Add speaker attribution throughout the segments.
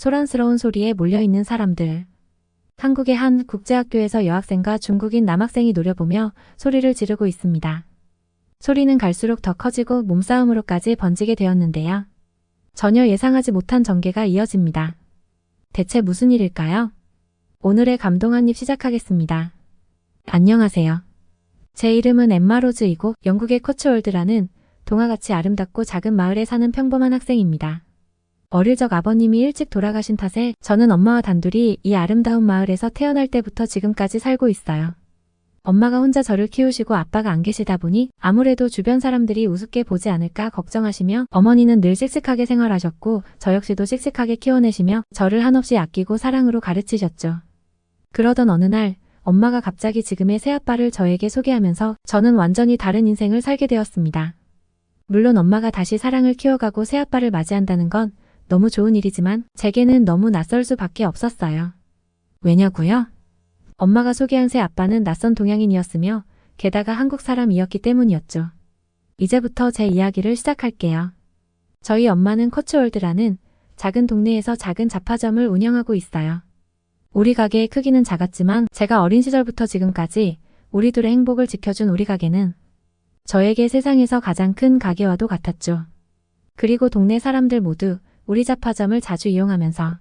Speaker 1: 소란스러운 소리에 몰려있는 사람들. 한국의 한 국제학교에서 여학생과 중국인 남학생이 노려보며 소리를 지르고 있습니다. 소리는 갈수록 더 커지고 몸싸움으로까지 번지게 되었는데요. 전혀 예상하지 못한 전개가 이어집니다. 대체 무슨 일일까요? 오늘의 감동 한입 시작하겠습니다. 안녕하세요. 제 이름은 엠마 로즈이고 영국의 코츠월드라는 동화같이 아름답고 작은 마을에 사는 평범한 학생입니다. 어릴 적 아버님이 일찍 돌아가신 탓에 저는 엄마와 단둘이 이 아름다운 마을에서 태어날 때부터 지금까지 살고 있어요. 엄마가 혼자 저를 키우시고 아빠가 안 계시다 보니 아무래도 주변 사람들이 우습게 보지 않을까 걱정하시며 어머니는 늘 씩씩하게 생활하셨고 저 역시도 씩씩하게 키워내시며 저를 한없이 아끼고 사랑으로 가르치셨죠. 그러던 어느 날 엄마가 갑자기 지금의 새아빠를 저에게 소개하면서 저는 완전히 다른 인생을 살게 되었습니다. 물론 엄마가 다시 사랑을 키워가고 새아빠를 맞이한다는 건 너무 좋은 일이지만 제게는 너무 낯설 수밖에 없었어요. 왜냐고요? 엄마가 소개한 새 아빠는 낯선 동양인이었으며 게다가 한국 사람이었기 때문이었죠. 이제부터 제 이야기를 시작할게요. 저희 엄마는 코츠월드라는 작은 동네에서 작은 잡화점을 운영하고 있어요. 우리 가게의 크기는 작았지만 제가 어린 시절부터 지금까지 우리 둘의 행복을 지켜준 우리 가게는 저에게 세상에서 가장 큰 가게와도 같았죠. 그리고 동네 사람들 모두 우리 잡화점을 자주 이용하면서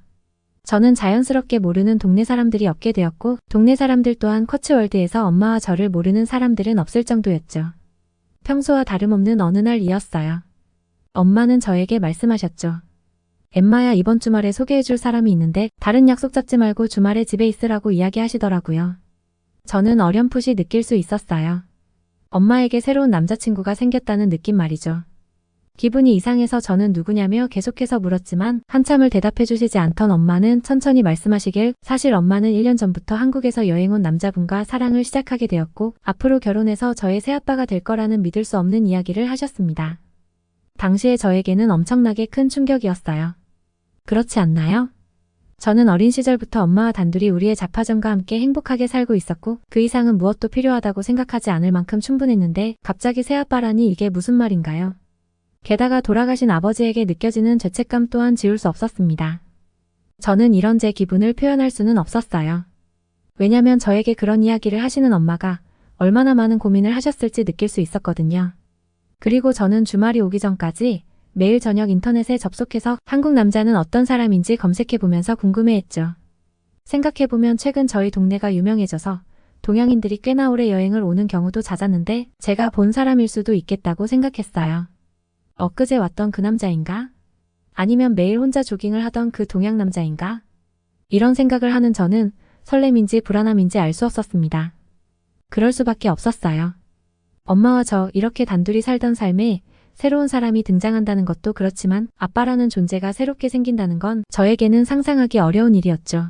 Speaker 1: 저는 자연스럽게 모르는 동네 사람들이 없게 되었고 동네 사람들 또한 코츠월드에서 엄마와 저를 모르는 사람들은 없을 정도였죠. 평소와 다름없는 어느 날이었어요. 엄마는 저에게 말씀하셨죠. 엠마야, 이번 주말에 소개해줄 사람이 있는데 다른 약속 잡지 말고 주말에 집에 있으라고 이야기하시더라고요. 저는 어렴풋이 느낄 수 있었어요. 엄마에게 새로운 남자친구가 생겼다는 느낌 말이죠. 기분이 이상해서 저는 누구냐며 계속해서 물었지만 한참을 대답해주시지 않던 엄마는 천천히 말씀하시길 사실 엄마는 1년 전부터 한국에서 여행 온 남자분과 사랑을 시작하게 되었고 앞으로 결혼해서 저의 새아빠가 될 거라는 믿을 수 없는 이야기를 하셨습니다. 당시에 저에게는 엄청나게 큰 충격이었어요. 그렇지 않나요? 저는 어린 시절부터 엄마와 단둘이 우리의 잡화점과 함께 행복하게 살고 있었고 그 이상은 무엇도 필요하다고 생각하지 않을 만큼 충분했는데 갑자기 새아빠라니 이게 무슨 말인가요? 게다가 돌아가신 아버지에게 느껴지는 죄책감 또한 지울 수 없었습니다. 저는 이런 제 기분을 표현할 수는 없었어요. 왜냐면 저에게 그런 이야기를 하시는 엄마가 얼마나 많은 고민을 하셨을지 느낄 수 있었거든요. 그리고 저는 주말이 오기 전까지 매일 저녁 인터넷에 접속해서 한국 남자는 어떤 사람인지 검색해보면서 궁금해했죠. 생각해보면 최근 저희 동네가 유명해져서 동양인들이 꽤나 오래 여행을 오는 경우도 잦았는데 제가 본 사람일 수도 있겠다고 생각했어요. 엊그제 왔던 그 남자인가? 아니면 매일 혼자 조깅을 하던 그 동양 남자인가? 이런 생각을 하는 저는 설렘인지 불안함인지 알 수 없었습니다. 그럴 수밖에 없었어요. 엄마와 저 이렇게 단둘이 살던 삶에 새로운 사람이 등장한다는 것도 그렇지만 아빠라는 존재가 새롭게 생긴다는 건 저에게는 상상하기 어려운 일이었죠.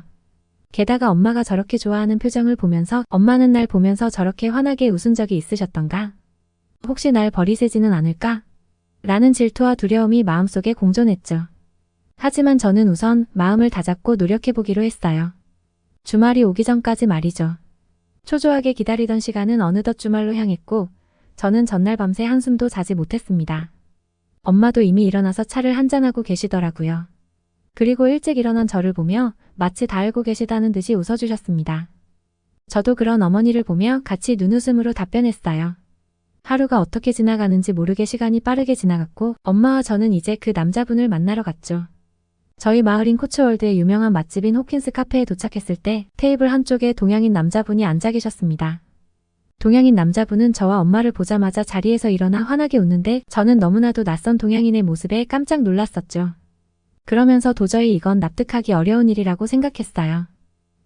Speaker 1: 게다가 엄마가 저렇게 좋아하는 표정을 보면서 엄마는 날 보면서 저렇게 환하게 웃은 적이 있으셨던가? 혹시 날 버리세지는 않을까? 라는 질투와 두려움이 마음속에 공존했죠. 하지만 저는 우선 마음을 다잡고 노력해보기로 했어요. 주말이 오기 전까지 말이죠. 초조하게 기다리던 시간은 어느덧 주말로 향했고 저는 전날 밤새 한숨도 자지 못했습니다. 엄마도 이미 일어나서 차를 한잔하고 계시더라고요. 그리고 일찍 일어난 저를 보며 마치 다 알고 계시다는 듯이 웃어주셨습니다. 저도 그런 어머니를 보며 같이 눈웃음으로 답변했어요. 하루가 어떻게 지나가는지 모르게 시간이 빠르게 지나갔고 엄마와 저는 이제 그 남자분을 만나러 갔죠. 저희 마을인 코츠월드의 유명한 맛집인 호킨스 카페에 도착했을 때 테이블 한쪽에 동양인 남자분이 앉아 계셨습니다. 동양인 남자분은 저와 엄마를 보자마자 자리에서 일어나 환하게 웃는데 저는 너무나도 낯선 동양인의 모습에 깜짝 놀랐었죠. 그러면서 도저히 이건 납득하기 어려운 일이라고 생각했어요.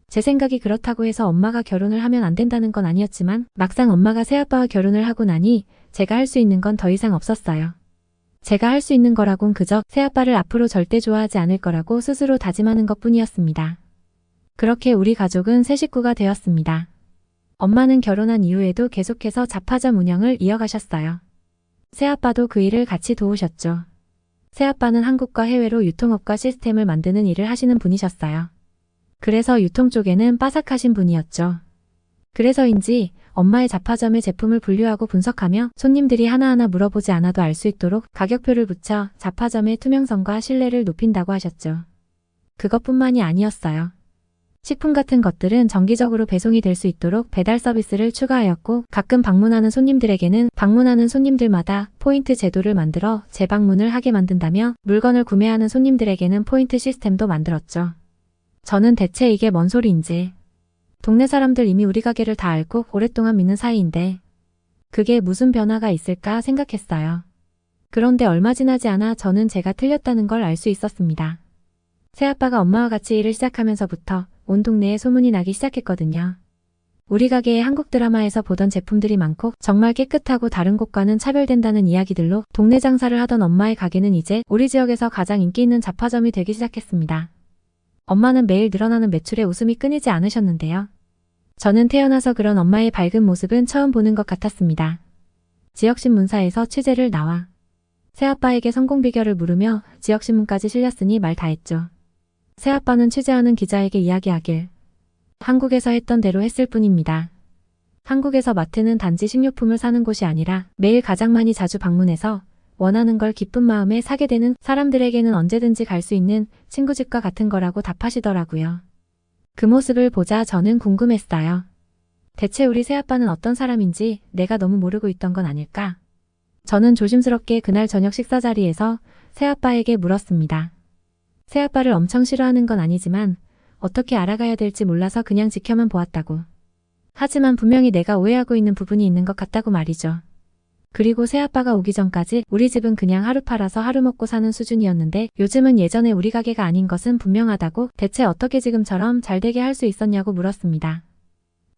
Speaker 1: 제 생각이 그렇다고 해서 엄마가 결혼을 하면 안 된다는 건 아니었지만 막상 엄마가 새아빠와 결혼을 하고 나니 제가 할 수 있는 건 더 이상 없었어요. 제가 할 수 있는 거라곤 그저 새아빠를 앞으로 절대 좋아하지 않을 거라고 스스로 다짐하는 것뿐이었습니다. 그렇게 우리 가족은 새 식구가 되었습니다. 엄마는 결혼한 이후에도 계속해서 잡화점 운영을 이어가셨어요. 새아빠도 그 일을 같이 도우셨죠. 새아빠는 한국과 해외로 유통업과 시스템을 만드는 일을 하시는 분이셨어요. 그래서 유통 쪽에는 빠삭하신 분이었죠. 그래서인지 엄마의 잡화점의 제품을 분류하고 분석하며 손님들이 하나하나 물어보지 않아도 알 수 있도록 가격표를 붙여 잡화점의 투명성과 신뢰를 높인다고 하셨죠. 그것뿐만이 아니었어요. 식품 같은 것들은 정기적으로 배송이 될 수 있도록 배달 서비스를 추가하였고 가끔 방문하는 손님들에게는 방문하는 손님들마다 포인트 제도를 만들어 재방문을 하게 만든다며 물건을 구매하는 손님들에게는 포인트 시스템도 만들었죠. 저는 대체 이게 뭔 소리인지. 동네 사람들 이미 우리 가게를 다 알고 오랫동안 믿는 사이인데 그게 무슨 변화가 있을까 생각했어요. 그런데 얼마 지나지 않아 저는 제가 틀렸다는 걸 알 수 있었습니다. 새아빠가 엄마와 같이 일을 시작하면서부터 온 동네에 소문이 나기 시작했거든요. 우리 가게에 한국 드라마에서 보던 제품들이 많고 정말 깨끗하고 다른 곳과는 차별된다는 이야기들로 동네 장사를 하던 엄마의 가게는 이제 우리 지역에서 가장 인기 있는 잡화점이 되기 시작했습니다. 엄마는 매일 늘어나는 매출에 웃음이 끊이지 않으셨는데요. 저는 태어나서 그런 엄마의 밝은 모습은 처음 보는 것 같았습니다. 지역신문사에서 취재를 나와 새아빠에게 성공 비결을 물으며 지역신문까지 실렸으니 말 다했죠. 새아빠는 취재하는 기자에게 이야기하길 한국에서 했던 대로 했을 뿐입니다. 한국에서 마트는 단지 식료품을 사는 곳이 아니라 매일 가장 많이 자주 방문해서 원하는 걸 기쁜 마음에 사게 되는 사람들에게는 언제든지 갈 수 있는 친구 집과 같은 거라고 답하시더라고요. 그 모습을 보자 저는 궁금했어요. 대체 우리 새아빠는 어떤 사람인지 내가 너무 모르고 있던 건 아닐까? 저는 조심스럽게 그날 저녁 식사 자리에서 새아빠에게 물었습니다. 새아빠를 엄청 싫어하는 건 아니지만 어떻게 알아가야 될지 몰라서 그냥 지켜만 보았다고. 하지만 분명히 내가 오해하고 있는 부분이 있는 것 같다고 말이죠. 그리고 새아빠가 오기 전까지 우리 집은 그냥 하루 팔아서 하루 먹고 사는 수준이었는데 요즘은 예전에 우리 가게가 아닌 것은 분명하다고 대체 어떻게 지금처럼 잘 되게 할 수 있었냐고 물었습니다.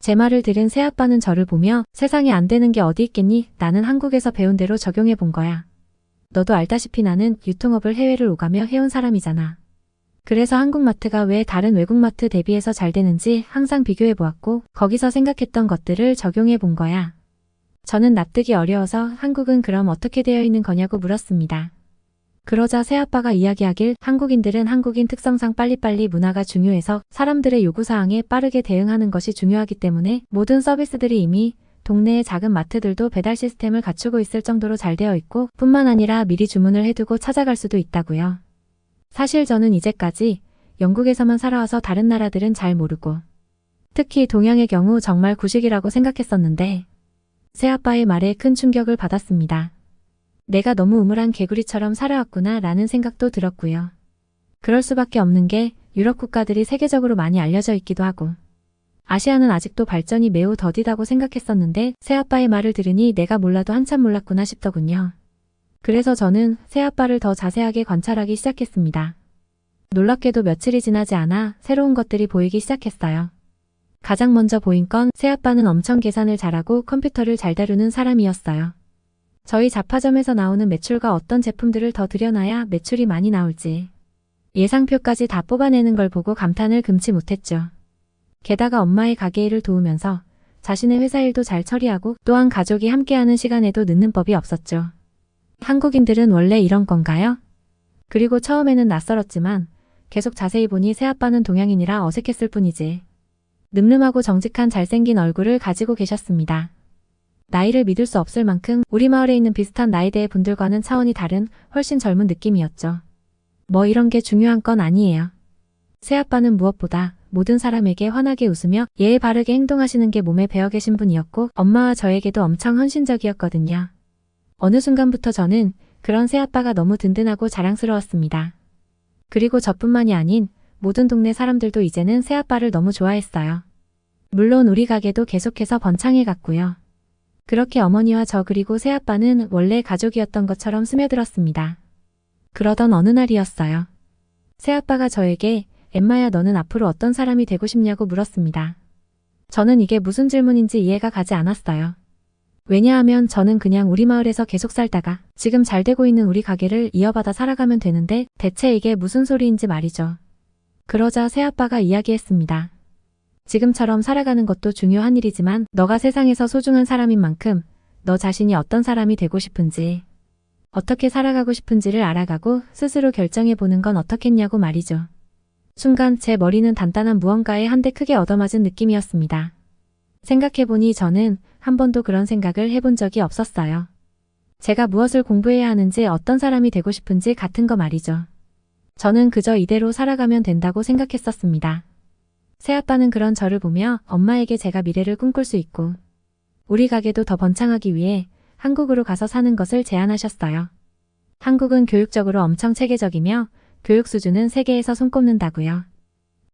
Speaker 1: 제 말을 들은 새아빠는 저를 보며 세상에 안 되는 게 어디 있겠니? 나는 한국에서 배운 대로 적용해 본 거야. 너도 알다시피 나는 유통업을 해외를 오가며 해온 사람이잖아. 그래서 한국 마트가 왜 다른 외국 마트 대비해서 잘 되는지 항상 비교해 보았고 거기서 생각했던 것들을 적용해 본 거야. 저는 납득이 어려워서 한국은 그럼 어떻게 되어 있는 거냐고 물었습니다. 그러자 새아빠가 이야기하길 한국인들은 한국인 특성상 빨리빨리 문화가 중요해서 사람들의 요구사항에 빠르게 대응하는 것이 중요하기 때문에 모든 서비스들이 이미 동네의 작은 마트들도 배달 시스템을 갖추고 있을 정도로 잘 되어 있고 뿐만 아니라 미리 주문을 해두고 찾아갈 수도 있다고요. 사실 저는 이제까지 영국에서만 살아와서 다른 나라들은 잘 모르고 특히 동양의 경우 정말 구식이라고 생각했었는데 새아빠의 말에 큰 충격을 받았습니다. 내가 너무 우물한 개구리처럼 살아왔구나 라는 생각도 들었고요. 그럴 수밖에 없는 게 유럽 국가들이 세계적으로 많이 알려져 있기도 하고 아시아는 아직도 발전이 매우 더디다고 생각했었는데 새아빠의 말을 들으니 내가 몰라도 한참 몰랐구나 싶더군요. 그래서 저는 새아빠를 더 자세하게 관찰하기 시작했습니다. 놀랍게도 며칠이 지나지 않아 새로운 것들이 보이기 시작했어요. 가장 먼저 보인 건 새아빠는 엄청 계산을 잘하고 컴퓨터를 잘 다루는 사람이었어요. 저희 잡화점에서 나오는 매출과 어떤 제품들을 더 들여놔야 매출이 많이 나올지 예상표까지 다 뽑아내는 걸 보고 감탄을 금치 못했죠. 게다가 엄마의 가게 일을 도우면서 자신의 회사 일도 잘 처리하고 또한 가족이 함께하는 시간에도 늦는 법이 없었죠. 한국인들은 원래 이런 건가요? 그리고 처음에는 낯설었지만 계속 자세히 보니 새아빠는 동양인이라 어색했을 뿐이지. 늠름하고 정직한 잘생긴 얼굴을 가지고 계셨습니다. 나이를 믿을 수 없을 만큼 우리 마을에 있는 비슷한 나이대의 분들과는 차원이 다른 훨씬 젊은 느낌이었죠. 뭐 이런 게 중요한 건 아니에요. 새아빠는 무엇보다 모든 사람에게 환하게 웃으며 예의 바르게 행동하시는 게 몸에 배어 계신 분이었고 엄마와 저에게도 엄청 헌신적이었거든요. 어느 순간부터 저는 그런 새아빠가 너무 든든하고 자랑스러웠습니다. 그리고 저뿐만이 아닌 모든 동네 사람들도 이제는 새아빠를 너무 좋아했어요. 물론 우리 가게도 계속해서 번창해 갔고요. 그렇게 어머니와 저 그리고 새아빠는 원래 가족이었던 것처럼 스며들었습니다. 그러던 어느 날이었어요. 새아빠가 저에게 엠마야 너는 앞으로 어떤 사람이 되고 싶냐고 물었습니다. 저는 이게 무슨 질문인지 이해가 가지 않았어요. 왜냐하면 저는 그냥 우리 마을에서 계속 살다가 지금 잘 되고 있는 우리 가게를 이어받아 살아가면 되는데 대체 이게 무슨 소리인지 말이죠. 그러자 새아빠가 이야기했습니다. 지금처럼 살아가는 것도 중요한 일이지만 너가 세상에서 소중한 사람인 만큼 너 자신이 어떤 사람이 되고 싶은지 어떻게 살아가고 싶은지를 알아가고 스스로 결정해보는 건 어떻겠냐고 말이죠. 순간 제 머리는 단단한 무언가에 한 대 크게 얻어맞은 느낌이었습니다. 생각해보니 저는 한 번도 그런 생각을 해본 적이 없었어요. 제가 무엇을 공부해야 하는지 어떤 사람이 되고 싶은지 같은 거 말이죠. 저는 그저 이대로 살아가면 된다고 생각했었습니다. 새아빠는 그런 저를 보며 엄마에게 제가 미래를 꿈꿀 수 있고 우리 가게도 더 번창하기 위해 한국으로 가서 사는 것을 제안하셨어요. 한국은 교육적으로 엄청 체계적이며 교육 수준은 세계에서 손꼽는다고요.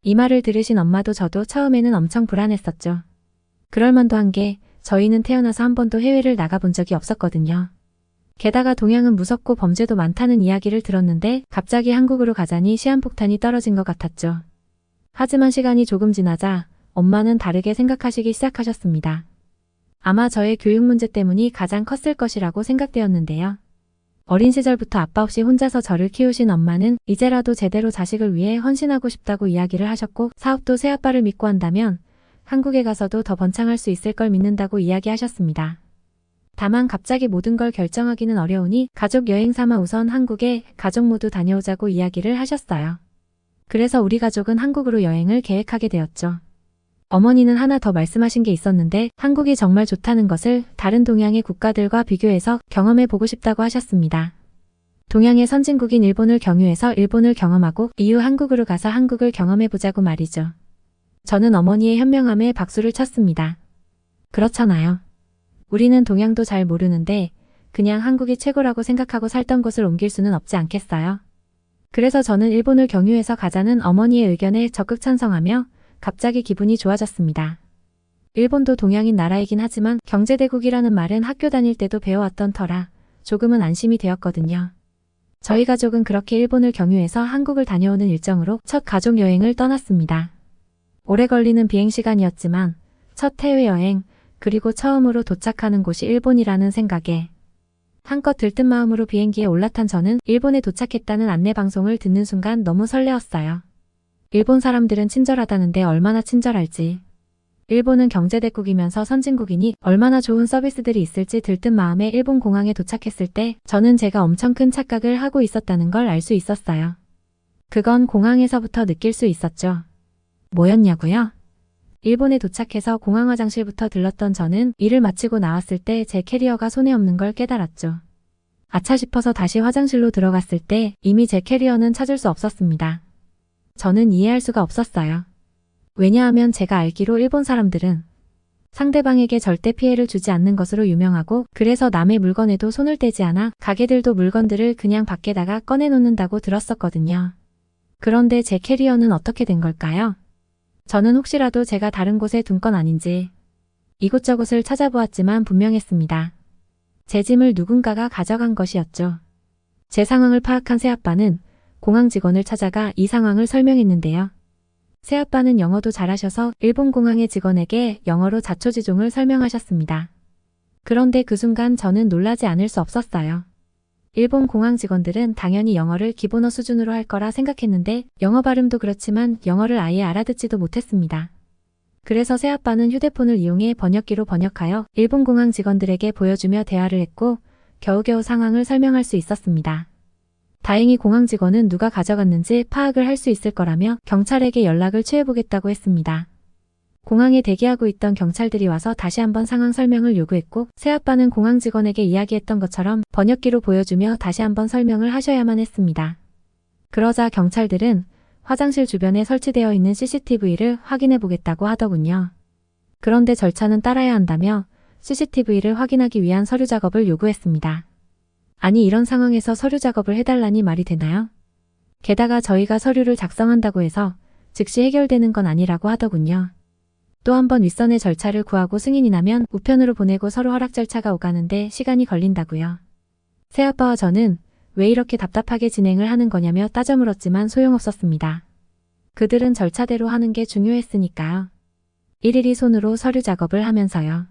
Speaker 1: 이 말을 들으신 엄마도 저도 처음에는 엄청 불안했었죠. 그럴 만도 한 게 저희는 태어나서 한 번도 해외를 나가본 적이 없었거든요. 게다가 동양은 무섭고 범죄도 많다는 이야기를 들었는데 갑자기 한국으로 가자니 시한폭탄이 떨어진 것 같았죠. 하지만 시간이 조금 지나자 엄마는 다르게 생각하시기 시작하셨습니다. 아마 저의 교육 문제 때문이 가장 컸을 것이라고 생각되었는데요. 어린 시절부터 아빠 없이 혼자서 저를 키우신 엄마는 이제라도 제대로 자식을 위해 헌신하고 싶다고 이야기를 하셨고 사업도 새아빠를 믿고 한다면 한국에 가서도 더 번창할 수 있을 걸 믿는다고 이야기하셨습니다. 다만 갑자기 모든 걸 결정하기는 어려우니 가족 여행 삼아 우선 한국에 가족 모두 다녀오자고 이야기를 하셨어요. 그래서 우리 가족은 한국으로 여행을 계획하게 되었죠. 어머니는 하나 더 말씀하신 게 있었는데 한국이 정말 좋다는 것을 다른 동양의 국가들과 비교해서 경험해 보고 싶다고 하셨습니다. 동양의 선진국인 일본을 경유해서 일본을 경험하고 이후 한국으로 가서 한국을 경험해 보자고 말이죠. 저는 어머니의 현명함에 박수를 쳤습니다. 그렇잖아요. 우리는 동양도 잘 모르는데 그냥 한국이 최고라고 생각하고 살던 곳을 옮길 수는 없지 않겠어요? 그래서 저는 일본을 경유해서 가자는 어머니의 의견에 적극 찬성하며 갑자기 기분이 좋아졌습니다. 일본도 동양인 나라이긴 하지만 경제대국이라는 말은 학교 다닐 때도 배워왔던 터라 조금은 안심이 되었거든요. 저희 가족은 그렇게 일본을 경유해서 한국을 다녀오는 일정으로 첫 가족 여행을 떠났습니다. 오래 걸리는 비행시간이었지만 첫 해외여행 그리고 처음으로 도착하는 곳이 일본이라는 생각에 한껏 들뜬 마음으로 비행기에 올라탄 저는 일본에 도착했다는 안내방송을 듣는 순간 너무 설레었어요. 일본 사람들은 친절하다는데 얼마나 친절할지. 일본은 경제대국이면서 선진국이니 얼마나 좋은 서비스들이 있을지 들뜬 마음에 일본 공항에 도착했을 때 저는 제가 엄청 큰 착각을 하고 있었다는 걸 알 수 있었어요. 그건 공항에서부터 느낄 수 있었죠. 뭐였냐고요? 일본에 도착해서 공항 화장실부터 들렀던 저는 일을 마치고 나왔을 때 제 캐리어가 손에 없는 걸 깨달았죠. 아차 싶어서 다시 화장실로 들어갔을 때 이미 제 캐리어는 찾을 수 없었습니다. 저는 이해할 수가 없었어요. 왜냐하면 제가 알기로 일본 사람들은 상대방에게 절대 피해를 주지 않는 것으로 유명하고 그래서 남의 물건에도 손을 떼지 않아 가게들도 물건들을 그냥 밖에다가 꺼내놓는다고 들었었거든요. 그런데 제 캐리어는 어떻게 된 걸까요? 저는 혹시라도 제가 다른 곳에 둔 건 아닌지 이곳저곳을 찾아보았지만 분명했습니다. 제 짐을 누군가가 가져간 것이었죠. 제 상황을 파악한 새아빠는 공항 직원을 찾아가 이 상황을 설명했는데요. 새아빠는 영어도 잘하셔서 일본 공항의 직원에게 영어로 자초지종을 설명하셨습니다. 그런데 그 순간 저는 놀라지 않을 수 없었어요. 일본 공항 직원들은 당연히 영어를 기본어 수준으로 할 거라 생각했는데 영어 발음도 그렇지만 영어를 아예 알아듣지도 못했습니다. 그래서 새아빠는 휴대폰을 이용해 번역기로 번역하여 일본 공항 직원들에게 보여주며 대화를 했고 겨우겨우 상황을 설명할 수 있었습니다. 다행히 공항 직원은 누가 가져갔는지 파악을 할 수 있을 거라며 경찰에게 연락을 취해보겠다고 했습니다. 공항에 대기하고 있던 경찰들이 와서 다시 한번 상황 설명을 요구했고 새아빠는 공항 직원에게 이야기했던 것처럼 번역기로 보여주며 다시 한번 설명을 하셔야만 했습니다. 그러자 경찰들은 화장실 주변에 설치되어 있는 CCTV를 확인해 보겠다고 하더군요. 그런데 절차는 따라야 한다며 CCTV를 확인하기 위한 서류 작업을 요구했습니다. 아니 이런 상황에서 서류 작업을 해달라니 말이 되나요? 게다가 저희가 서류를 작성한다고 해서 즉시 해결되는 건 아니라고 하더군요. 또 한 번 윗선의 절차를 구하고 승인이 나면 우편으로 보내고 서로 허락 절차가 오가는데 시간이 걸린다고요. 새아빠와 저는 왜 이렇게 답답하게 진행을 하는 거냐며 따져 물었지만 소용없었습니다. 그들은 절차대로 하는 게 중요했으니까요. 일일이 손으로 서류 작업을 하면서요.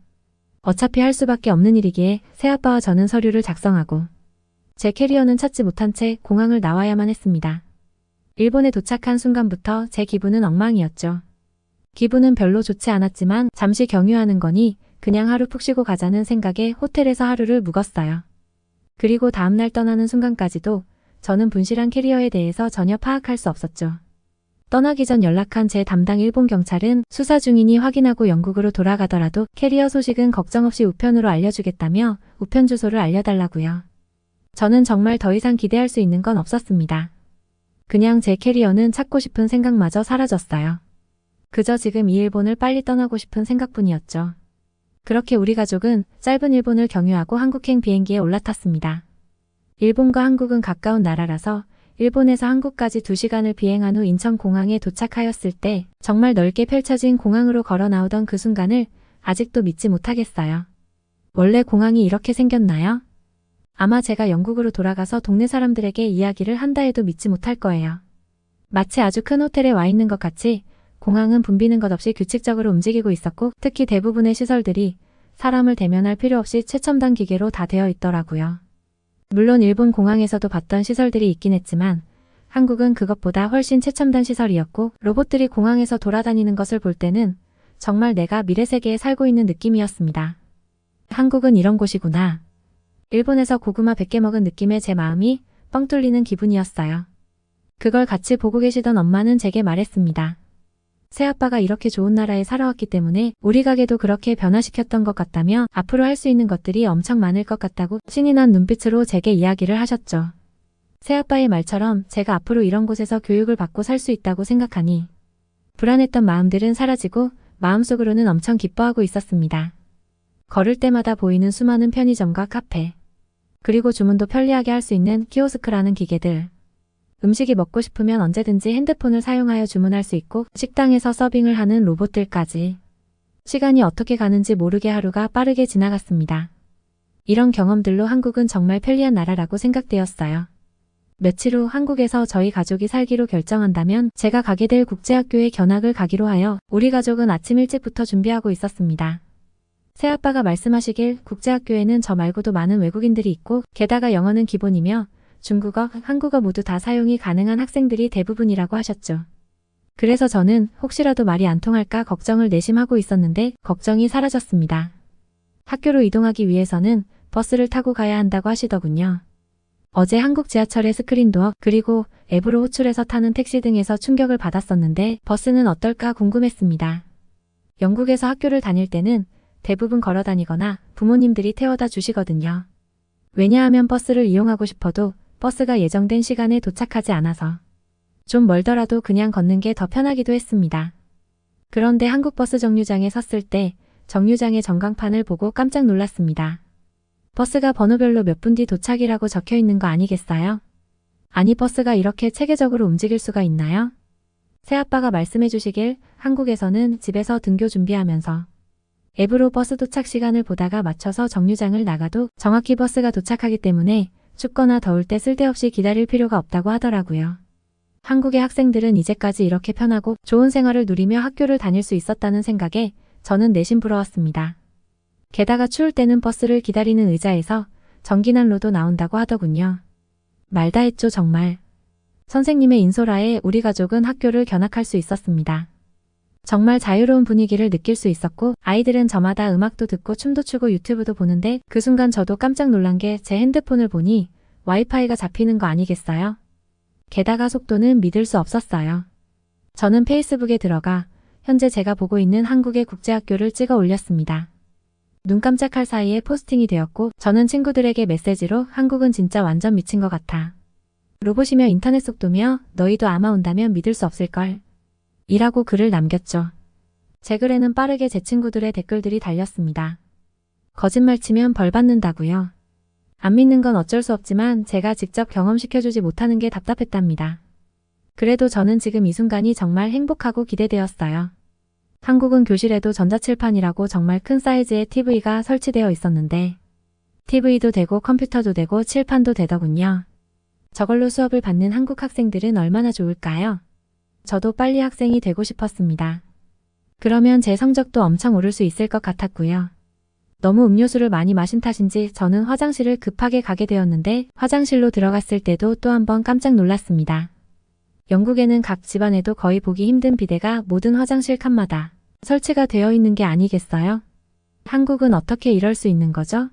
Speaker 1: 어차피 할 수밖에 없는 일이기에 새아빠와 저는 서류를 작성하고 제 캐리어는 찾지 못한 채 공항을 나와야만 했습니다. 일본에 도착한 순간부터 제 기분은 엉망이었죠. 기분은 별로 좋지 않았지만 잠시 경유하는 거니 그냥 하루 푹 쉬고 가자는 생각에 호텔에서 하루를 묵었어요. 그리고 다음날 떠나는 순간까지도 저는 분실한 캐리어에 대해서 전혀 파악할 수 없었죠. 떠나기 전 연락한 제 담당 일본 경찰은 수사 중이니 확인하고 영국으로 돌아가더라도 캐리어 소식은 걱정 없이 우편으로 알려주겠다며 우편 주소를 알려달라고요. 저는 정말 더 이상 기대할 수 있는 건 없었습니다. 그냥 제 캐리어는 찾고 싶은 생각마저 사라졌어요. 그저 지금 이 일본을 빨리 떠나고 싶은 생각뿐이었죠. 그렇게 우리 가족은 짧은 일본을 경유하고 한국행 비행기에 올라탔습니다. 일본과 한국은 가까운 나라라서 일본에서 한국까지 2시간을 비행한 후 인천공항에 도착하였을 때 정말 넓게 펼쳐진 공항으로 걸어 나오던 그 순간을 아직도 믿지 못하겠어요. 원래 공항이 이렇게 생겼나요? 아마 제가 영국으로 돌아가서 동네 사람들에게 이야기를 한다 해도 믿지 못할 거예요. 마치 아주 큰 호텔에 와 있는 것 같이 공항은 붐비는 것 없이 규칙적으로 움직이고 있었고 특히 대부분의 시설들이 사람을 대면할 필요 없이 최첨단 기계로 다 되어 있더라고요. 물론 일본 공항에서도 봤던 시설들이 있긴 했지만 한국은 그것보다 훨씬 최첨단 시설이었고 로봇들이 공항에서 돌아다니는 것을 볼 때는 정말 내가 미래 세계에 살고 있는 느낌이었습니다. 한국은 이런 곳이구나. 일본에서 고구마 100개 먹은 느낌의 제 마음이 뻥 뚫리는 기분이었어요. 그걸 같이 보고 계시던 엄마는 제게 말했습니다. 새아빠가 이렇게 좋은 나라에 살아왔기 때문에 우리 가게도 그렇게 변화시켰던 것 같다며 앞으로 할 수 있는 것들이 엄청 많을 것 같다고 신이 난 눈빛으로 제게 이야기를 하셨죠. 새아빠의 말처럼 제가 앞으로 이런 곳에서 교육을 받고 살 수 있다고 생각하니 불안했던 마음들은 사라지고 마음속으로는 엄청 기뻐하고 있었습니다. 걸을 때마다 보이는 수많은 편의점과 카페, 그리고 주문도 편리하게 할 수 있는 키오스크라는 기계들, 음식이 먹고 싶으면 언제든지 핸드폰을 사용하여 주문할 수 있고 식당에서 서빙을 하는 로봇들까지 시간이 어떻게 가는지 모르게 하루가 빠르게 지나갔습니다. 이런 경험들로 한국은 정말 편리한 나라라고 생각되었어요. 며칠 후 한국에서 저희 가족이 살기로 결정한다면 제가 가게 될 국제학교에 견학을 가기로 하여 우리 가족은 아침 일찍부터 준비하고 있었습니다. 새아빠가 말씀하시길 국제학교에는 저 말고도 많은 외국인들이 있고 게다가 영어는 기본이며 중국어, 한국어 모두 다 사용이 가능한 학생들이 대부분이라고 하셨죠. 그래서 저는 혹시라도 말이 안 통할까 걱정을 내심하고 있었는데 걱정이 사라졌습니다. 학교로 이동하기 위해서는 버스를 타고 가야 한다고 하시더군요. 어제 한국 지하철의 스크린도어 그리고 앱으로 호출해서 타는 택시 등에서 충격을 받았었는데 버스는 어떨까 궁금했습니다. 영국에서 학교를 다닐 때는 대부분 걸어 다니거나 부모님들이 태워다 주시거든요. 왜냐하면 버스를 이용하고 싶어도 버스가 예정된 시간에 도착하지 않아서 좀 멀더라도 그냥 걷는 게 더 편하기도 했습니다. 그런데 한국 버스 정류장에 섰을 때 정류장의 전광판을 보고 깜짝 놀랐습니다. 버스가 번호별로 몇 분 뒤 도착이라고 적혀 있는 거 아니겠어요? 아니 버스가 이렇게 체계적으로 움직일 수가 있나요? 새아빠가 말씀해 주시길 한국에서는 집에서 등교 준비하면서 앱으로 버스 도착 시간을 보다가 맞춰서 정류장을 나가도 정확히 버스가 도착하기 때문에 춥거나 더울 때 쓸데없이 기다릴 필요가 없다고 하더라고요. 한국의 학생들은 이제까지 이렇게 편하고 좋은 생활을 누리며 학교를 다닐 수 있었다는 생각에 저는 내심 부러웠습니다. 게다가 추울 때는 버스를 기다리는 의자에서 전기난로도 나온다고 하더군요. 말다 했죠 정말. 선생님의 인솔하에 우리 가족은 학교를 견학할 수 있었습니다. 정말 자유로운 분위기를 느낄 수 있었고 아이들은 저마다 음악도 듣고 춤도 추고 유튜브도 보는데 그 순간 저도 깜짝 놀란 게 제 핸드폰을 보니 와이파이가 잡히는 거 아니겠어요? 게다가 속도는 믿을 수 없었어요. 저는 페이스북에 들어가 현재 제가 보고 있는 한국의 국제학교를 찍어 올렸습니다. 눈 깜짝할 사이에 포스팅이 되었고 저는 친구들에게 메시지로 한국은 진짜 완전 미친 것 같아. 로봇이며 인터넷 속도며 너희도 아마 온다면 믿을 수 없을걸. 이라고 글을 남겼죠. 제 글에는 빠르게 제 친구들의 댓글들이 달렸습니다. 거짓말 치면 벌 받는다고요. 안 믿는 건 어쩔 수 없지만 제가 직접 경험시켜주지 못하는 게 답답했답니다. 그래도 저는 지금 이 순간이 정말 행복하고 기대되었어요. 한국은 교실에도 전자칠판이라고 정말 큰 사이즈의 TV가 설치되어 있었는데 TV도 되고 컴퓨터도 되고 칠판도 되더군요. 저걸로 수업을 받는 한국 학생들은 얼마나 좋을까요? 저도 빨리 학생이 되고 싶었습니다. 그러면 제 성적도 엄청 오를 수 있을 것 같았고요. 너무 음료수를 많이 마신 탓인지 저는 화장실을 급하게 가게 되었는데 화장실로 들어갔을 때도 또 한 번 깜짝 놀랐습니다. 영국에는 각 집안에도 거의 보기 힘든 비데가 모든 화장실 칸마다 설치가 되어 있는 게 아니겠어요? 한국은 어떻게 이럴 수 있는 거죠?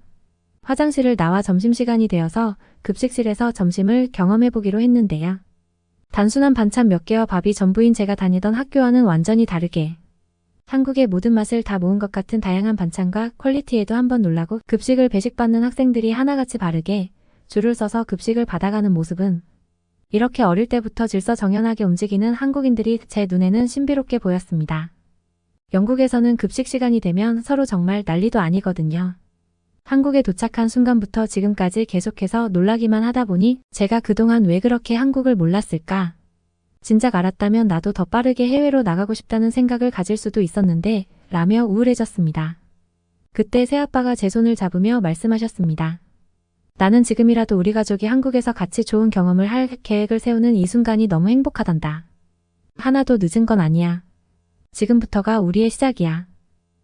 Speaker 1: 화장실을 나와 점심시간이 되어서 급식실에서 점심을 경험해보기로 했는데요. 단순한 반찬 몇 개와 밥이 전부인 제가 다니던 학교와는 완전히 다르게 한국의 모든 맛을 다 모은 것 같은 다양한 반찬과 퀄리티에도 한번 놀라고 급식을 배식받는 학생들이 하나같이 바르게 줄을 서서 급식을 받아가는 모습은 이렇게 어릴 때부터 질서정연하게 움직이는 한국인들이 제 눈에는 신비롭게 보였습니다. 영국에서는 급식 시간이 되면 서로 정말 난리도 아니거든요. 한국에 도착한 순간부터 지금까지 계속해서 놀라기만 하다 보니 제가 그동안 왜 그렇게 한국을 몰랐을까? 진작 알았다면 나도 더 빠르게 해외로 나가고 싶다는 생각을 가질 수도 있었는데 라며 우울해졌습니다. 그때 새아빠가 제 손을 잡으며 말씀하셨습니다. 나는 지금이라도 우리 가족이 한국에서 같이 좋은 경험을 할 계획을 세우는 이 순간이 너무 행복하단다. 하나도 늦은 건 아니야. 지금부터가 우리의 시작이야.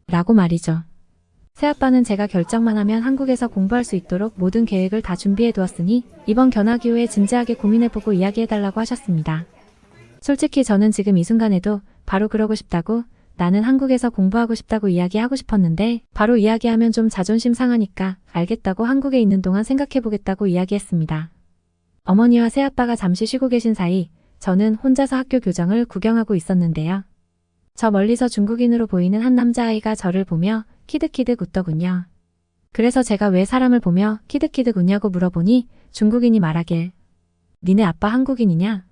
Speaker 1: 라고 말이죠. 새아빠는 제가 결정만 하면 한국에서 공부할 수 있도록 모든 계획을 다 준비해 두었으니 이번 견학 이후에 진지하게 고민해보고 이야기해달라고 하셨습니다. 솔직히 저는 지금 이 순간에도 바로 그러고 싶다고, 나는 한국에서 공부하고 싶다고 이야기하고 싶었는데 바로 이야기하면 좀 자존심 상하니까 알겠다고 한국에 있는 동안 생각해보겠다고 이야기했습니다. 어머니와 새아빠가 잠시 쉬고 계신 사이 저는 혼자서 학교 교정을 구경하고 있었는데요. 저 멀리서 중국인으로 보이는 한 남자아이가 저를 보며 키득키득 웃더군요. 그래서 제가 왜 사람을 보며 키득키득 웃냐고 물어보니 중국인이 말하길, 니네 아빠 한국인이냐?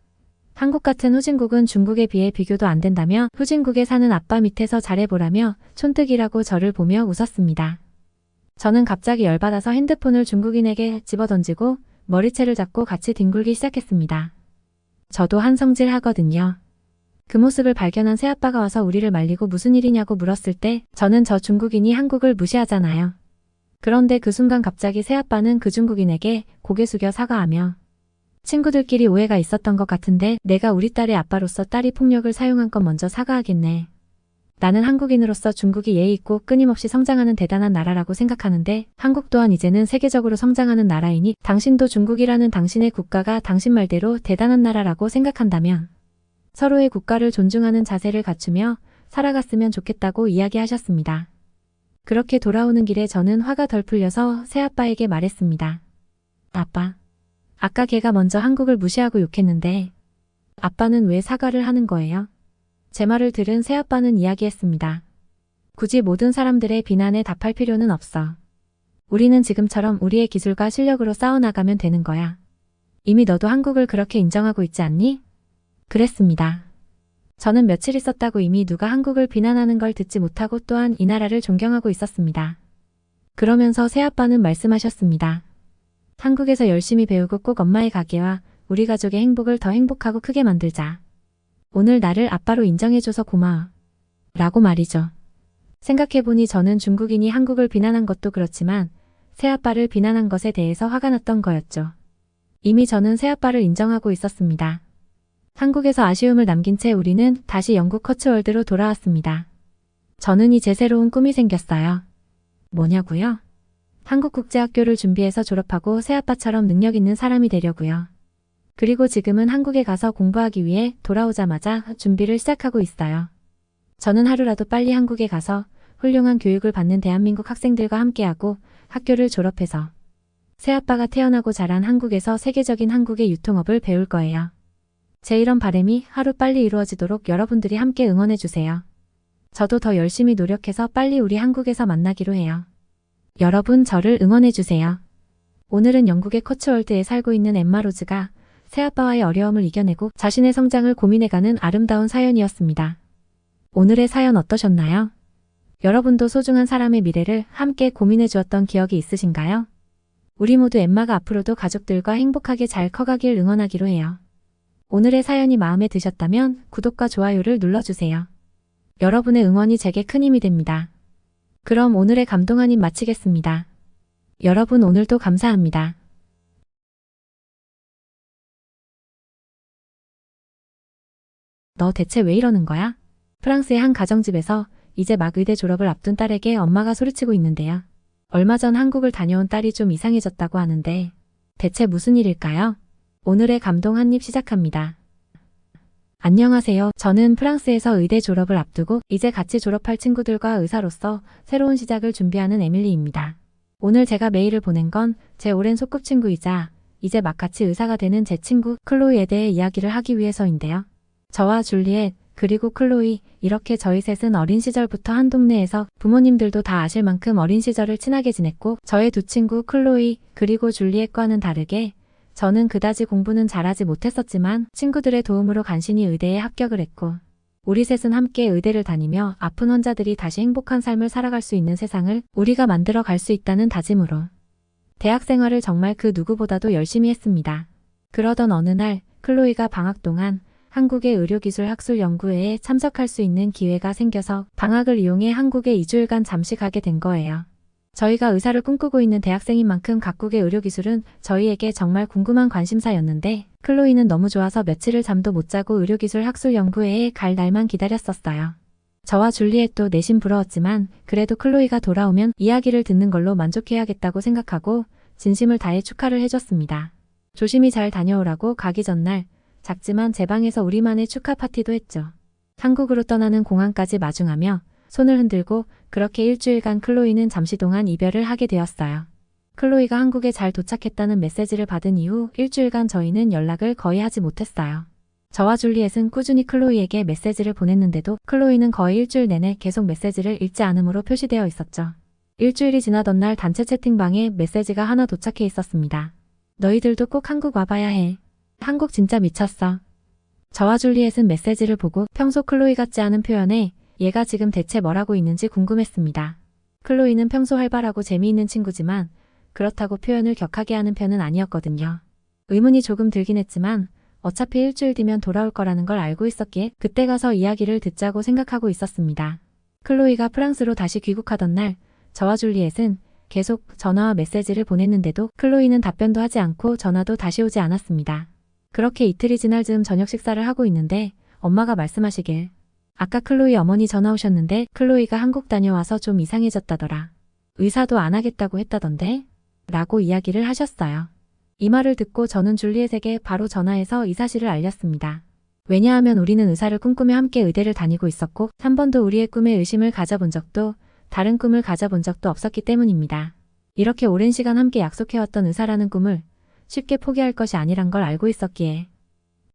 Speaker 1: 한국 같은 후진국은 중국에 비해 비교도 안 된다며 후진국에 사는 아빠 밑에서 잘해보라며 촌뜨기라고 저를 보며 웃었습니다. 저는 갑자기 열받아서 핸드폰을 중국인에게 집어던지고 머리채를 잡고 같이 뒹굴기 시작했습니다. 저도 한성질 하거든요. 그 모습을 발견한 새아빠가 와서 우리를 말리고 무슨 일이냐고 물었을 때 저는 저 중국인이 한국을 무시하잖아요. 그런데 그 순간 갑자기 새아빠는 그 중국인에게 고개 숙여 사과하며, 친구들끼리 오해가 있었던 것 같은데 내가 우리 딸의 아빠로서 딸이 폭력을 사용한 건 먼저 사과하겠네. 나는 한국인으로서 중국이 예의 있고 끊임없이 성장하는 대단한 나라라고 생각하는데 한국 또한 이제는 세계적으로 성장하는 나라이니 당신도 중국이라는 당신의 국가가 당신 말대로 대단한 나라라고 생각한다면 서로의 국가를 존중하는 자세를 갖추며 살아갔으면 좋겠다고 이야기하셨습니다. 그렇게 돌아오는 길에 저는 화가 덜 풀려서 새아빠에게 말했습니다. 아빠, 아까 걔가 먼저 한국을 무시하고 욕했는데 아빠는 왜 사과를 하는 거예요? 제 말을 들은 새아빠는 이야기했습니다. 굳이 모든 사람들의 비난에 답할 필요는 없어. 우리는 지금처럼 우리의 기술과 실력으로 싸워나가면 되는 거야. 이미 너도 한국을 그렇게 인정하고 있지 않니? 그랬습니다. 저는 며칠 있었다고 이미 누가 한국을 비난하는 걸 듣지 못하고 또한 이 나라를 존경하고 있었습니다. 그러면서 새아빠는 말씀하셨습니다. 한국에서 열심히 배우고 꼭 엄마의 가게와 우리 가족의 행복을 더 행복하고 크게 만들자. 오늘 나를 아빠로 인정해줘서 고마워. 라고 말이죠. 생각해보니 저는 중국인이 한국을 비난한 것도 그렇지만 새아빠를 비난한 것에 대해서 화가 났던 거였죠. 이미 저는 새아빠를 인정하고 있었습니다. 한국에서 아쉬움을 남긴 채 우리는 다시 영국 커츠월드로 돌아왔습니다. 저는 이제 새로운 꿈이 생겼어요. 뭐냐고요? 한국국제학교를 준비해서 졸업하고 새아빠처럼 능력 있는 사람이 되려고요. 그리고 지금은 한국에 가서 공부하기 위해 돌아오자마자 준비를 시작하고 있어요. 저는 하루라도 빨리 한국에 가서 훌륭한 교육을 받는 대한민국 학생들과 함께하고 학교를 졸업해서 새아빠가 태어나고 자란 한국에서 세계적인 한국의 유통업을 배울 거예요. 제 이런 바람이 하루빨리 이루어지도록 여러분들이 함께 응원해주세요. 저도 더 열심히 노력해서 빨리 우리 한국에서 만나기로 해요. 여러분 저를 응원해주세요. 오늘은 영국의 커츠월드에 살고 있는 엠마 로즈가 새아빠와의 어려움을 이겨내고 자신의 성장을 고민해가는 아름다운 사연이었습니다. 오늘의 사연 어떠셨나요? 여러분도 소중한 사람의 미래를 함께 고민해주었던 기억이 있으신가요? 우리 모두 엠마가 앞으로도 가족들과 행복하게 잘 커가길 응원하기로 해요. 오늘의 사연이 마음에 드셨다면 구독과 좋아요를 눌러주세요. 여러분의 응원이 제게 큰 힘이 됩니다. 그럼 오늘의 감동 한입 마치겠습니다. 여러분 오늘도 감사합니다. 너 대체 왜 이러는 거야? 프랑스의 한 가정집에서 이제 막 의대 졸업을 앞둔 딸에게 엄마가 소리치고 있는데요. 얼마 전 한국을 다녀온 딸이 좀 이상해졌다고 하는데 대체 무슨 일일까요? 오늘의 감동 한입 시작합니다. 안녕하세요. 저는 프랑스에서 의대 졸업을 앞두고 이제 같이 졸업할 친구들과 의사로서 새로운 시작을 준비하는 에밀리입니다. 오늘 제가 메일을 보낸 건 제 오랜 소꿉친구이자 이제 막 같이 의사가 되는 제 친구 클로이에 대해 이야기를 하기 위해서인데요. 저와 줄리엣, 그리고 클로이, 이렇게 저희 셋은 어린 시절부터 한 동네에서 부모님들도 다 아실 만큼 어린 시절을 친하게 지냈고 저의 두 친구 클로이, 그리고 줄리엣과는 다르게 저는 그다지 공부는 잘하지 못했었지만 친구들의 도움으로 간신히 의대에 합격을 했고 우리 셋은 함께 의대를 다니며 아픈 환자들이 다시 행복한 삶을 살아갈 수 있는 세상을 우리가 만들어 갈 수 있다는 다짐으로 대학 생활을 정말 그 누구보다도 열심히 했습니다. 그러던 어느 날 클로이가 방학 동안 한국의 의료기술학술연구회에 참석할 수 있는 기회가 생겨서 방학을 이용해 한국에 2주일간 잠시 가게 된 거예요. 저희가 의사를 꿈꾸고 있는 대학생인 만큼 각국의 의료기술은 저희에게 정말 궁금한 관심사였는데 클로이는 너무 좋아서 며칠을 잠도 못 자고 의료기술학술연구회에 갈 날만 기다렸었어요. 저와 줄리엣도 내심 부러웠지만 그래도 클로이가 돌아오면 이야기를 듣는 걸로 만족해야겠다고 생각하고 진심을 다해 축하를 해줬습니다. 조심히 잘 다녀오라고 가기 전날 작지만 제 방에서 우리만의 축하 파티도 했죠. 한국으로 떠나는 공항까지 마중하며 손을 흔들고 그렇게 일주일간 클로이는 잠시 동안 이별을 하게 되었어요. 클로이가 한국에 잘 도착했다는 메시지를 받은 이후 일주일간 저희는 연락을 거의 하지 못했어요. 저와 줄리엣은 꾸준히 클로이에게 메시지를 보냈는데도 클로이는 거의 일주일 내내 계속 메시지를 읽지 않음으로 표시되어 있었죠. 일주일이 지나던 날 단체 채팅방에 메시지가 하나 도착해 있었습니다. 너희들도 꼭 한국 와봐야 해. 한국 진짜 미쳤어. 저와 줄리엣은 메시지를 보고 평소 클로이 같지 않은 표현에 얘가 지금 대체 뭘 하고 있는지 궁금했습니다. 클로이는 평소 활발하고 재미있는 친구지만 그렇다고 표현을 격하게 하는 편은 아니었거든요. 의문이 조금 들긴 했지만 어차피 일주일 뒤면 돌아올 거라는 걸 알고 있었기에 그때 가서 이야기를 듣자고 생각하고 있었습니다. 클로이가 프랑스로 다시 귀국하던 날 저와 줄리엣은 계속 전화와 메시지를 보냈는데도 클로이는 답변도 하지 않고 전화도 다시 오지 않았습니다. 그렇게 이틀이 지날 즈음 저녁 식사를 하고 있는데 엄마가 말씀하시길 아까 클로이 어머니 전화 오셨는데 클로이가 한국 다녀와서 좀 이상해졌다더라. 의사도 안 하겠다고 했다던데? 라고 이야기를 하셨어요. 이 말을 듣고 저는 줄리엣에게 바로 전화해서 이 사실을 알렸습니다. 왜냐하면 우리는 의사를 꿈꾸며 함께 의대를 다니고 있었고 한 번도 우리의 꿈에 의심을 가져본 적도 다른 꿈을 가져본 적도 없었기 때문입니다. 이렇게 오랜 시간 함께 약속해왔던 의사라는 꿈을 쉽게 포기할 것이 아니란 걸 알고 있었기에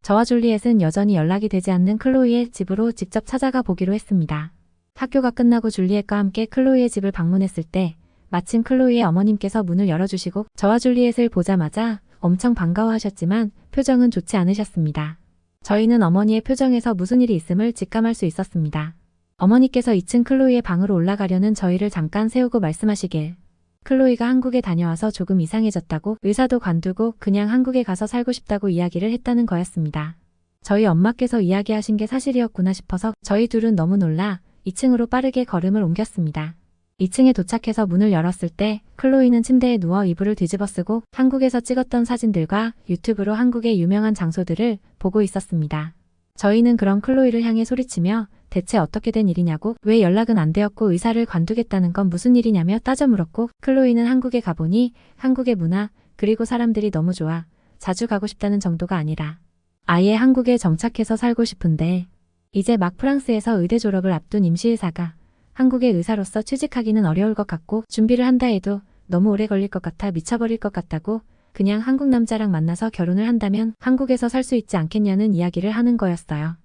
Speaker 1: 저와 줄리엣은 여전히 연락이 되지 않는 클로이의 집으로 직접 찾아가 보기로 했습니다. 학교가 끝나고 줄리엣과 함께 클로이의 집을 방문했을 때 마침 클로이의 어머님께서 문을 열어주시고 저와 줄리엣을 보자마자 엄청 반가워하셨지만 표정은 좋지 않으셨습니다. 저희는 어머니의 표정에서 무슨 일이 있음을 직감할 수 있었습니다. 어머니께서 2층 클로이의 방으로 올라가려는 저희를 잠깐 세우고 말씀하시길 클로이가 한국에 다녀와서 조금 이상해졌다고 의사도 관두고 그냥 한국에 가서 살고 싶다고 이야기를 했다는 거였습니다. 저희 엄마께서 이야기하신 게 사실이었구나 싶어서 저희 둘은 너무 놀라 2층으로 빠르게 걸음을 옮겼습니다. 2층에 도착해서 문을 열었을 때 클로이는 침대에 누워 이불을 뒤집어 쓰고 한국에서 찍었던 사진들과 유튜브로 한국의 유명한 장소들을 보고 있었습니다. 저희는 그런 클로이를 향해 소리치며 대체 어떻게 된 일이냐고 왜 연락은 안 되었고 의사를 관두겠다는 건 무슨 일이냐며 따져 물었고 클로이는 한국에 가보니 한국의 문화 그리고 사람들이 너무 좋아 자주 가고 싶다는 정도가 아니라 아예 한국에 정착해서 살고 싶은데 이제 막 프랑스에서 의대 졸업을 앞둔 임시의사가 한국의 의사로서 취직하기는 어려울 것 같고 준비를 한다 해도 너무 오래 걸릴 것 같아 미쳐버릴 것 같다고 그냥 한국 남자랑 만나서 결혼을 한다면 한국에서 살 수 있지 않겠냐는 이야기를 하는 거였어요.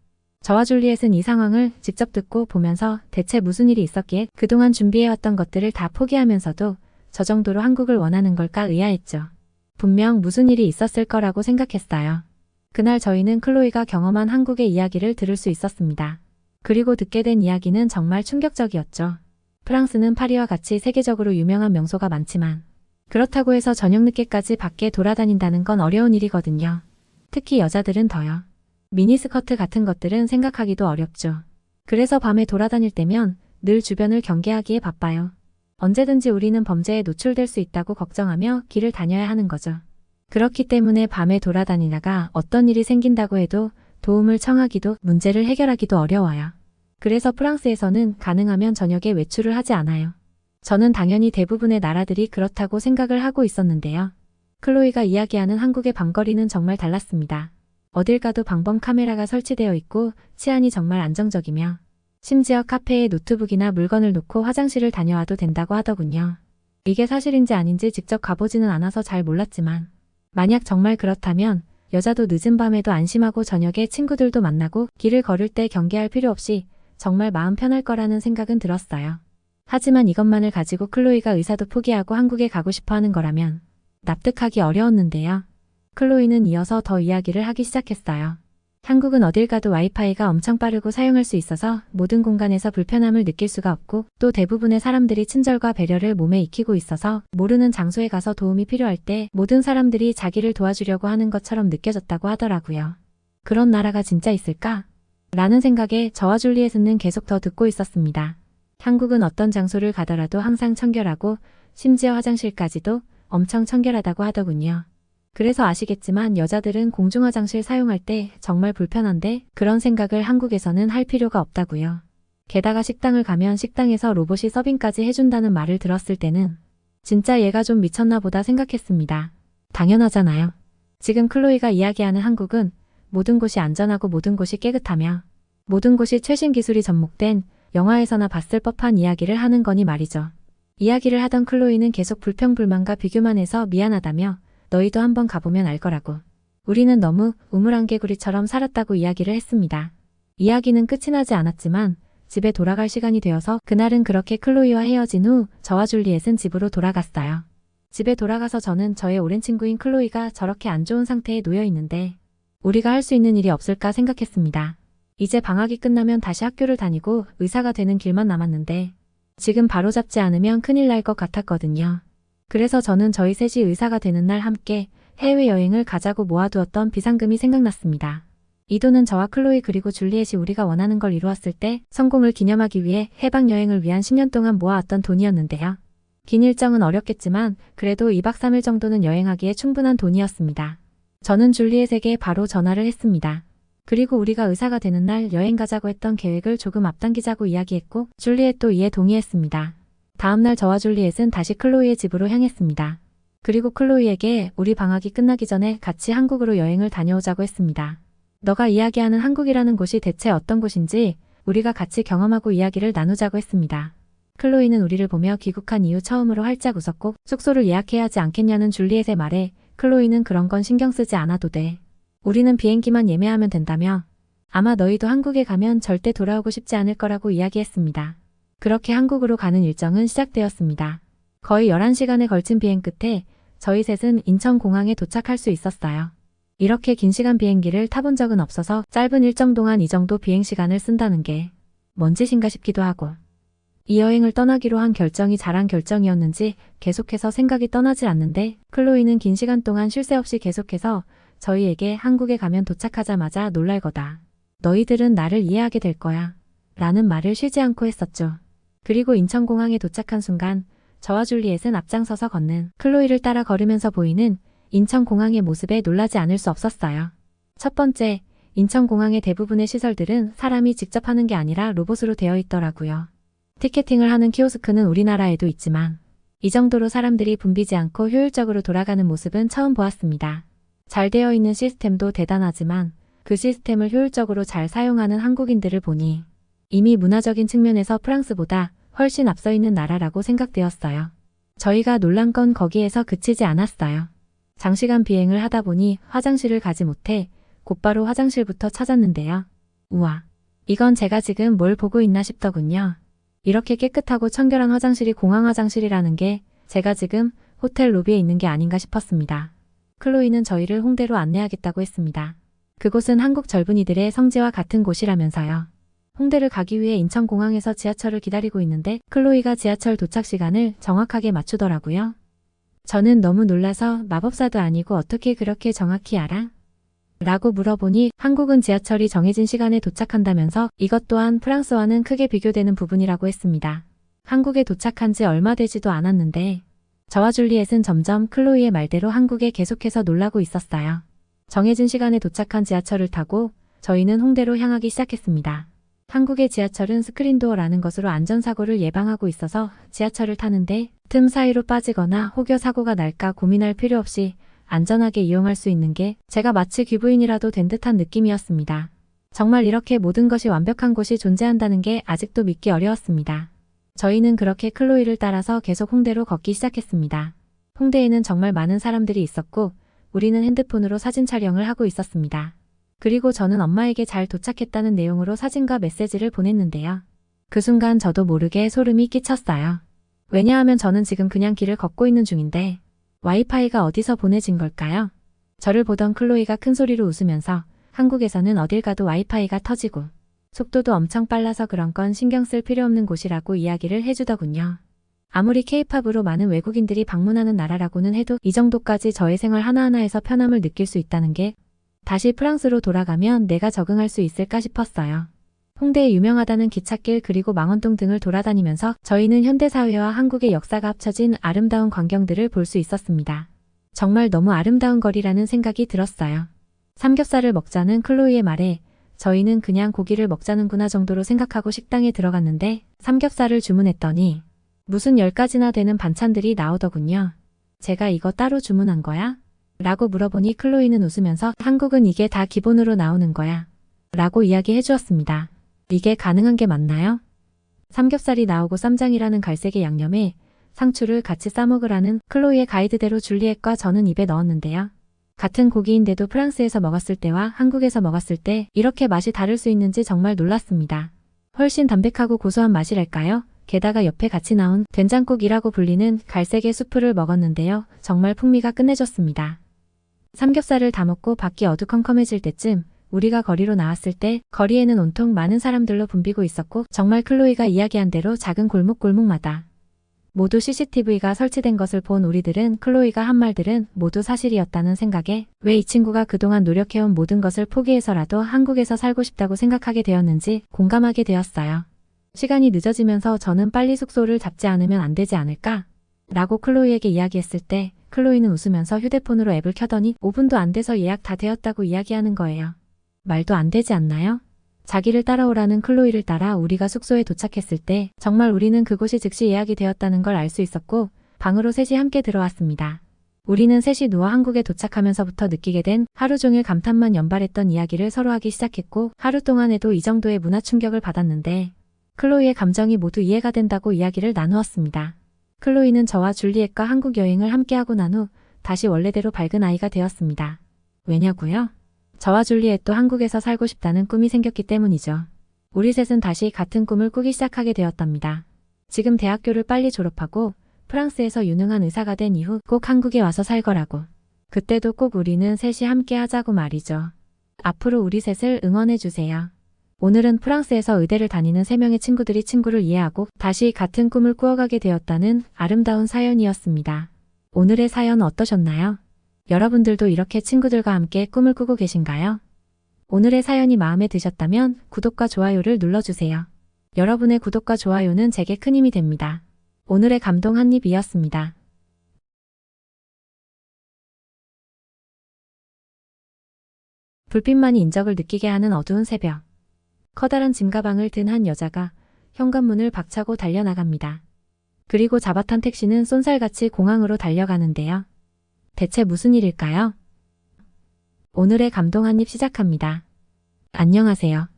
Speaker 1: 저와 줄리엣은 이 상황을 직접 듣고 보면서 대체 무슨 일이 있었기에 그동안 준비해왔던 것들을 다 포기하면서도 저 정도로 한국을 원하는 걸까 의아했죠. 분명 무슨 일이 있었을 거라고 생각했어요. 그날 저희는 클로이가 경험한 한국의 이야기를 들을 수 있었습니다. 그리고 듣게 된 이야기는 정말 충격적이었죠. 프랑스는 파리와 같이 세계적으로 유명한 명소가 많지만 그렇다고 해서 저녁 늦게까지 밖에 돌아다닌다는 건 어려운 일이거든요. 특히 여자들은 더요. 미니스커트 같은 것들은 생각하기도 어렵죠. 그래서 밤에 돌아다닐 때면 늘 주변을 경계하기에 바빠요. 언제든지 우리는 범죄에 노출될 수 있다고 걱정하며 길을 다녀야 하는 거죠. 그렇기 때문에 밤에 돌아다니다가 어떤 일이 생긴다고 해도 도움을 청하기도 문제를 해결하기도 어려워요. 그래서 프랑스에서는 가능하면 저녁에 외출을 하지 않아요. 저는 당연히 대부분의 나라들이 그렇다고 생각을 하고 있었는데요. 클로이가 이야기하는 한국의 밤거리는 정말 달랐습니다. 어딜 가도 방범 카메라가 설치되어 있고 치안이 정말 안정적이며 심지어 카페에 노트북이나 물건을 놓고 화장실을 다녀와도 된다고 하더군요. 이게 사실인지 아닌지 직접 가보지는 않아서 잘 몰랐지만 만약 정말 그렇다면 여자도 늦은 밤에도 안심하고 저녁에 친구들도 만나고 길을 걸을 때 경계할 필요 없이 정말 마음 편할 거라는 생각은 들었어요. 하지만 이것만을 가지고 클로이가 의사도 포기하고 한국에 가고 싶어 하는 거라면 납득하기 어려웠는데요. 클로이는 이어서 더 이야기를 하기 시작했어요. 한국은 어딜 가도 와이파이가 엄청 빠르고 사용할 수 있어서 모든 공간에서 불편함을 느낄 수가 없고 또 대부분의 사람들이 친절과 배려를 몸에 익히고 있어서 모르는 장소에 가서 도움이 필요할 때 모든 사람들이 자기를 도와주려고 하는 것처럼 느껴졌다고 하더라고요. 그런 나라가 진짜 있을까? 라는 생각에 저와 줄리엣은 계속 더 듣고 있었습니다. 한국은 어떤 장소를 가더라도 항상 청결하고 심지어 화장실까지도 엄청 청결하다고 하더군요. 그래서 아시겠지만 여자들은 공중화장실 사용할 때 정말 불편한데 그런 생각을 한국에서는 할 필요가 없다고요. 게다가 식당을 가면 식당에서 로봇이 서빙까지 해준다는 말을 들었을 때는 진짜 얘가 좀 미쳤나 보다 생각했습니다. 당연하잖아요. 지금 클로이가 이야기하는 한국은 모든 곳이 안전하고 모든 곳이 깨끗하며 모든 곳이 최신 기술이 접목된 영화에서나 봤을 법한 이야기를 하는 거니 말이죠. 이야기를 하던 클로이는 계속 불평불만과 비교만 해서 미안하다며 너희도 한번 가보면 알 거라고. 우리는 너무 우물안개구리처럼 살았다고 이야기를 했습니다. 이야기는 끝이 나지 않았지만 집에 돌아갈 시간이 되어서 그날은 그렇게 클로이와 헤어진 후 저와 줄리엣은 집으로 돌아갔어요. 집에 돌아가서 저는 저의 오랜 친구인 클로이가 저렇게 안 좋은 상태에 놓여 있는데 우리가 할 수 있는 일이 없을까 생각했습니다. 이제 방학이 끝나면 다시 학교를 다니고 의사가 되는 길만 남았는데 지금 바로잡지 않으면 큰일 날 것 같았거든요. 그래서 저는 저희 셋이 의사가 되는 날 함께 해외여행을 가자고 모아두었던 비상금이 생각났습니다. 이 돈은 저와 클로이 그리고 줄리엣이 우리가 원하는 걸 이루었을 때 성공을 기념하기 위해 해방여행을 위한 10년 동안 모아왔던 돈이었는데요. 긴 일정은 어렵겠지만 그래도 2박 3일 정도는 여행하기에 충분한 돈이었습니다. 저는 줄리엣에게 바로 전화를 했습니다. 그리고 우리가 의사가 되는 날 여행 가자고 했던 계획을 조금 앞당기자고 이야기했고 줄리엣도 이에 동의했습니다. 다음날 저와 줄리엣은 다시 클로이의 집으로 향했습니다. 그리고 클로이에게 우리 방학이 끝나기 전에 같이 한국으로 여행을 다녀오자고 했습니다. 너가 이야기하는 한국이라는 곳이 대체 어떤 곳인지 우리가 같이 경험하고 이야기를 나누자고 했습니다. 클로이는 우리를 보며 귀국한 이후 처음으로 활짝 웃었고 숙소를 예약해야 하지 않겠냐는 줄리엣의 말에 클로이는 그런 건 신경 쓰지 않아도 돼. 우리는 비행기만 예매하면 된다며 아마 너희도 한국에 가면 절대 돌아오고 싶지 않을 거라고 이야기했습니다. 그렇게 한국으로 가는 일정은 시작되었습니다. 거의 11시간에 걸친 비행 끝에 저희 셋은 인천공항에 도착할 수 있었어요. 이렇게 긴 시간 비행기를 타본 적은 없어서 짧은 일정 동안 이 정도 비행시간을 쓴다는 게 뭔 짓인가 싶기도 하고 이 여행을 떠나기로 한 결정이 잘한 결정이었는지 계속해서 생각이 떠나질 않는데 클로이는 긴 시간 동안 쉴 새 없이 계속해서 저희에게 한국에 가면 도착하자마자 놀랄 거다. 너희들은 나를 이해하게 될 거야. 라는 말을 쉬지 않고 했었죠. 그리고 인천공항에 도착한 순간 저와 줄리엣은 앞장서서 걷는 클로이를 따라 걸으면서 보이는 인천공항의 모습에 놀라지 않을 수 없었어요. 첫 번째, 인천공항의 대부분의 시설들은 사람이 직접 하는 게 아니라 로봇으로 되어 있더라고요. 티켓팅을 하는 키오스크는 우리나라에도 있지만 이 정도로 사람들이 붐비지 않고 효율적으로 돌아가는 모습은 처음 보았습니다. 잘 되어 있는 시스템도 대단하지만 그 시스템을 효율적으로 잘 사용하는 한국인들을 보니 이미 문화적인 측면에서 프랑스보다 훨씬 앞서 있는 나라라고 생각되었어요. 저희가 놀란 건 거기에서 그치지 않았어요. 장시간 비행을 하다 보니 화장실을 가지 못해 곧바로 화장실부터 찾았는데요. 우와, 이건 제가 지금 뭘 보고 있나 싶더군요. 이렇게 깨끗하고 청결한 화장실이 공항 화장실이라는 게 제가 지금 호텔 로비에 있는 게 아닌가 싶었습니다. 클로이는 저희를 홍대로 안내하겠다고 했습니다. 그곳은 한국 젊은이들의 성지와 같은 곳이라면서요. 홍대를 가기 위해 인천공항에서 지하철을 기다리고 있는데 클로이가 지하철 도착 시간을 정확하게 맞추더라고요. 저는 너무 놀라서 마법사도 아니고 어떻게 그렇게 정확히 알아? 라고 물어보니 한국은 지하철이 정해진 시간에 도착한다면서 이것 또한 프랑스와는 크게 비교되는 부분이라고 했습니다. 한국에 도착한 지 얼마 되지도 않았는데 저와 줄리엣은 점점 클로이의 말대로 한국에 계속해서 놀라고 있었어요. 정해진 시간에 도착한 지하철을 타고 저희는 홍대로 향하기 시작했습니다. 한국의 지하철은 스크린도어라는 것으로 안전사고를 예방하고 있어서 지하철을 타는데 틈 사이로 빠지거나 혹여 사고가 날까 고민할 필요 없이 안전하게 이용할 수 있는 게 제가 마치 귀부인이라도 된 듯한 느낌이었습니다. 정말 이렇게 모든 것이 완벽한 곳이 존재한다는 게 아직도 믿기 어려웠습니다. 저희는 그렇게 클로이를 따라서 계속 홍대로 걷기 시작했습니다. 홍대에는 정말 많은 사람들이 있었고 우리는 핸드폰으로 사진 촬영을 하고 있었습니다. 그리고 저는 엄마에게 잘 도착했다는 내용으로 사진과 메시지를 보냈는데요. 그 순간 저도 모르게 소름이 끼쳤어요. 왜냐하면 저는 지금 그냥 길을 걷고 있는 중인데 와이파이가 어디서 보내진 걸까요? 저를 보던 클로이가 큰 소리로 웃으면서 한국에서는 어딜 가도 와이파이가 터지고 속도도 엄청 빨라서 그런 건 신경 쓸 필요 없는 곳이라고 이야기를 해주더군요. 아무리 케이팝으로 많은 외국인들이 방문하는 나라라고는 해도 이 정도까지 저의 생활 하나하나에서 편함을 느낄 수 있다는 게 다시 프랑스로 돌아가면 내가 적응할 수 있을까 싶었어요. 홍대에 유명하다는 기찻길 그리고 망원동 등을 돌아다니면서 저희는 현대사회와 한국의 역사가 합쳐진 아름다운 광경들을 볼 수 있었습니다. 정말 너무 아름다운 거리라는 생각이 들었어요. 삼겹살을 먹자는 클로이의 말에 저희는 그냥 고기를 먹자는구나 정도로 생각하고 식당에 들어갔는데 삼겹살을 주문했더니 무슨 10가지나 되는 반찬들이 나오더군요. 제가 이거 따로 주문한 거야? 라고 물어보니 클로이는 웃으면서 한국은 이게 다 기본으로 나오는 거야. 라고 이야기해 주었습니다. 이게 가능한 게 맞나요? 삼겹살이 나오고 쌈장이라는 갈색의 양념에 상추를 같이 싸먹으라는 클로이의 가이드대로 줄리엣과 저는 입에 넣었는데요. 같은 고기인데도 프랑스에서 먹었을 때와 한국에서 먹었을 때 이렇게 맛이 다를 수 있는지 정말 놀랐습니다. 훨씬 담백하고 고소한 맛이랄까요? 게다가 옆에 같이 나온 된장국이라고 불리는 갈색의 수프를 먹었는데요. 정말 풍미가 끝내줬습니다. 삼겹살을 다 먹고 밖이 어두컴컴해질 때쯤 우리가 거리로 나왔을 때 거리에는 온통 많은 사람들로 붐비고 있었고 정말 클로이가 이야기한 대로 작은 골목골목마다 모두 CCTV가 설치된 것을 본 우리들은 클로이가 한 말들은 모두 사실이었다는 생각에 왜 이 친구가 그동안 노력해온 모든 것을 포기해서라도 한국에서 살고 싶다고 생각하게 되었는지 공감하게 되었어요. 시간이 늦어지면서 저는 빨리 숙소를 잡지 않으면 안 되지 않을까? 라고 클로이에게 이야기했을 때 클로이는 웃으면서 휴대폰으로 앱을 켜더니 5분도 안 돼서 예약 다 되었다고 이야기하는 거예요. 말도 안 되지 않나요? 자기를 따라오라는 클로이를 따라 우리가 숙소에 도착했을 때 정말 우리는 그곳이 즉시 예약이 되었다는 걸 알 수 있었고 방으로 셋이 함께 들어왔습니다. 우리는 셋이 누워 한국에 도착하면서부터 느끼게 된 하루 종일 감탄만 연발했던 이야기를 서로 하기 시작했고 하루 동안에도 이 정도의 문화 충격을 받았는데 클로이의 감정이 모두 이해가 된다고 이야기를 나누었습니다. 클로이는 저와 줄리엣과 한국 여행을 함께하고 난 후 다시 원래대로 밝은 아이가 되었습니다. 왜냐고요? 저와 줄리엣도 한국에서 살고 싶다는 꿈이 생겼기 때문이죠. 우리 셋은 다시 같은 꿈을 꾸기 시작하게 되었답니다. 지금 대학교를 빨리 졸업하고 프랑스에서 유능한 의사가 된 이후 꼭 한국에 와서 살 거라고. 그때도 꼭 우리는 셋이 함께 하자고 말이죠. 앞으로 우리 셋을 응원해 주세요. 오늘은 프랑스에서 의대를 다니는 3명의 친구들이 친구를 이해하고 다시 같은 꿈을 꾸어가게 되었다는 아름다운 사연이었습니다. 오늘의 사연 어떠셨나요? 여러분들도 이렇게 친구들과 함께 꿈을 꾸고 계신가요? 오늘의 사연이 마음에 드셨다면 구독과 좋아요를 눌러주세요. 여러분의 구독과 좋아요는 제게 큰 힘이 됩니다. 오늘의 감동 한입이었습니다. 불빛만이 인적을 느끼게 하는 어두운 새벽. 커다란 짐가방을 든 한 여자가 현관문을 박차고 달려나갑니다. 그리고 잡아탄 택시는 쏜살같이 공항으로 달려가는데요. 대체 무슨 일일까요? 오늘의 감동 한입 시작합니다. 안녕하세요.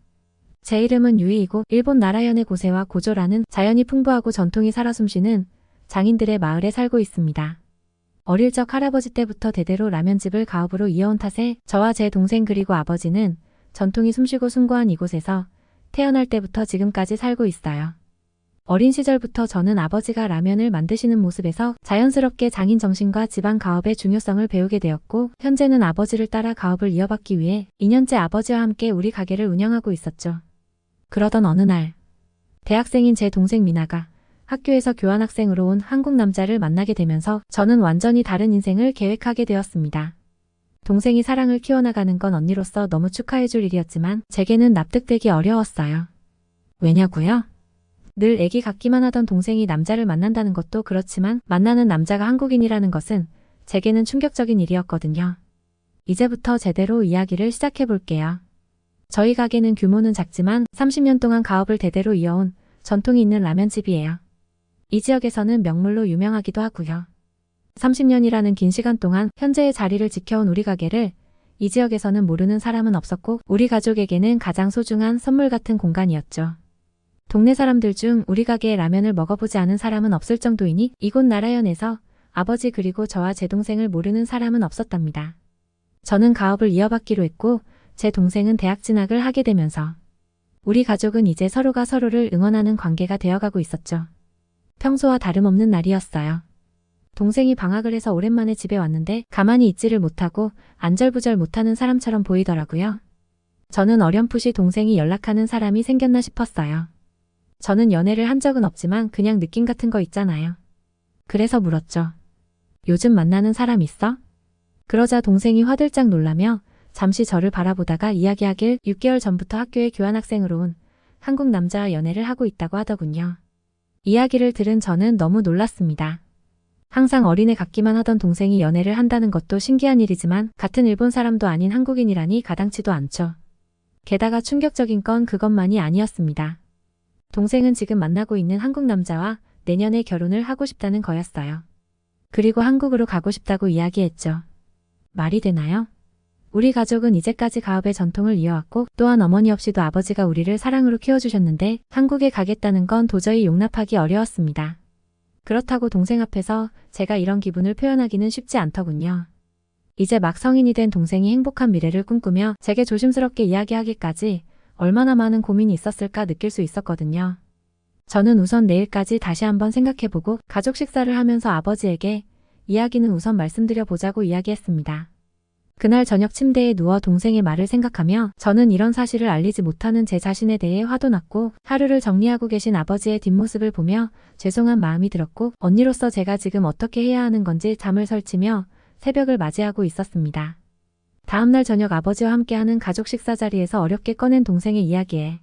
Speaker 1: 제 이름은 유이이고 일본 나라현의 고세와 고조라는 자연이 풍부하고 전통이 살아 숨쉬는 장인들의 마을에 살고 있습니다. 어릴 적 할아버지 때부터 대대로 라면집을 가업으로 이어온 탓에 저와 제 동생 그리고 아버지는 전통이 숨쉬고 숭고한 이곳에서 태어날 때부터 지금까지 살고 있어요. 어린 시절부터 저는 아버지가 라면을 만드시는 모습에서 자연스럽게 장인 정신과 지방 가업의 중요성을 배우게 되었고 현재는 아버지를 따라 가업을 이어받기 위해 2년째 아버지와 함께 우리 가게를 운영하고 있었죠. 그러던 어느 날 대학생인 제 동생 미나가 학교에서 교환학생으로 온 한국 남자를 만나게 되면서 저는 완전히 다른 인생을 계획하게 되었습니다. 동생이 사랑을 키워나가는 건 언니로서 너무 축하해줄 일이었지만 제게는 납득되기 어려웠어요. 왜냐고요? 늘 애기 같기만 하던 동생이 남자를 만난다는 것도 그렇지만 만나는 남자가 한국인이라는 것은 제게는 충격적인 일이었거든요. 이제부터 제대로 이야기를 시작해 볼게요. 저희 가게는 규모는 작지만 30년 동안 가업을 대대로 이어온 전통이 있는 라면집이에요. 이 지역에서는 명물로 유명하기도 하고요. 30년이라는 긴 시간 동안 현재의 자리를 지켜온 우리 가게를 이 지역에서는 모르는 사람은 없었고 우리 가족에게는 가장 소중한 선물 같은 공간이었죠. 동네 사람들 중 우리 가게의 라면을 먹어보지 않은 사람은 없을 정도이니 이곳 나라현에서 아버지 그리고 저와 제 동생을 모르는 사람은 없었답니다. 저는 가업을 이어받기로 했고 제 동생은 대학 진학을 하게 되면서 우리 가족은 이제 서로가 서로를 응원하는 관계가 되어가고 있었죠. 평소와 다름없는 날이었어요. 동생이 방학을 해서 오랜만에 집에 왔는데 가만히 있지를 못하고 안절부절 못하는 사람처럼 보이더라고요. 저는 어렴풋이 동생이 연락하는 사람이 생겼나 싶었어요. 저는 연애를 한 적은 없지만 그냥 느낌 같은 거 있잖아요. 그래서 물었죠. 요즘 만나는 사람 있어? 그러자 동생이 화들짝 놀라며 잠시 저를 바라보다가 이야기하길 6개월 전부터 학교에 교환학생으로 온 한국 남자와 연애를 하고 있다고 하더군요. 이야기를 들은 저는 너무 놀랐습니다. 항상 어린애 같기만 하던 동생이 연애를 한다는 것도 신기한 일이지만 같은 일본 사람도 아닌 한국인이라니 가당치도 않죠. 게다가 충격적인 건 그것만이 아니었습니다. 동생은 지금 만나고 있는 한국 남자와 내년에 결혼을 하고 싶다는 거였어요. 그리고 한국으로 가고 싶다고 이야기했죠. 말이 되나요? 우리 가족은 이제까지 가업의 전통을 이어왔고 또한 어머니 없이도 아버지가 우리를 사랑으로 키워주셨는데 한국에 가겠다는 건 도저히 용납하기 어려웠습니다. 그렇다고 동생 앞에서 제가 이런 기분을 표현하기는 쉽지 않더군요. 이제 막 성인이 된 동생이 행복한 미래를 꿈꾸며 제게 조심스럽게 이야기하기까지 얼마나 많은 고민이 있었을까 느낄 수 있었거든요. 저는 우선 내일까지 다시 한번 생각해보고 가족 식사를 하면서 아버지에게 이야기는 우선 말씀드려 보자고 이야기했습니다. 그날 저녁 침대에 누워 동생의 말을 생각하며 저는 이런 사실을 알리지 못하는 제 자신에 대해 화도 났고 하루를 정리하고 계신 아버지의 뒷모습을 보며 죄송한 마음이 들었고 언니로서 제가 지금 어떻게 해야 하는 건지 잠을 설치며 새벽을 맞이하고 있었습니다. 다음날 저녁 아버지와 함께하는 가족 식사 자리에서 어렵게 꺼낸 동생의 이야기에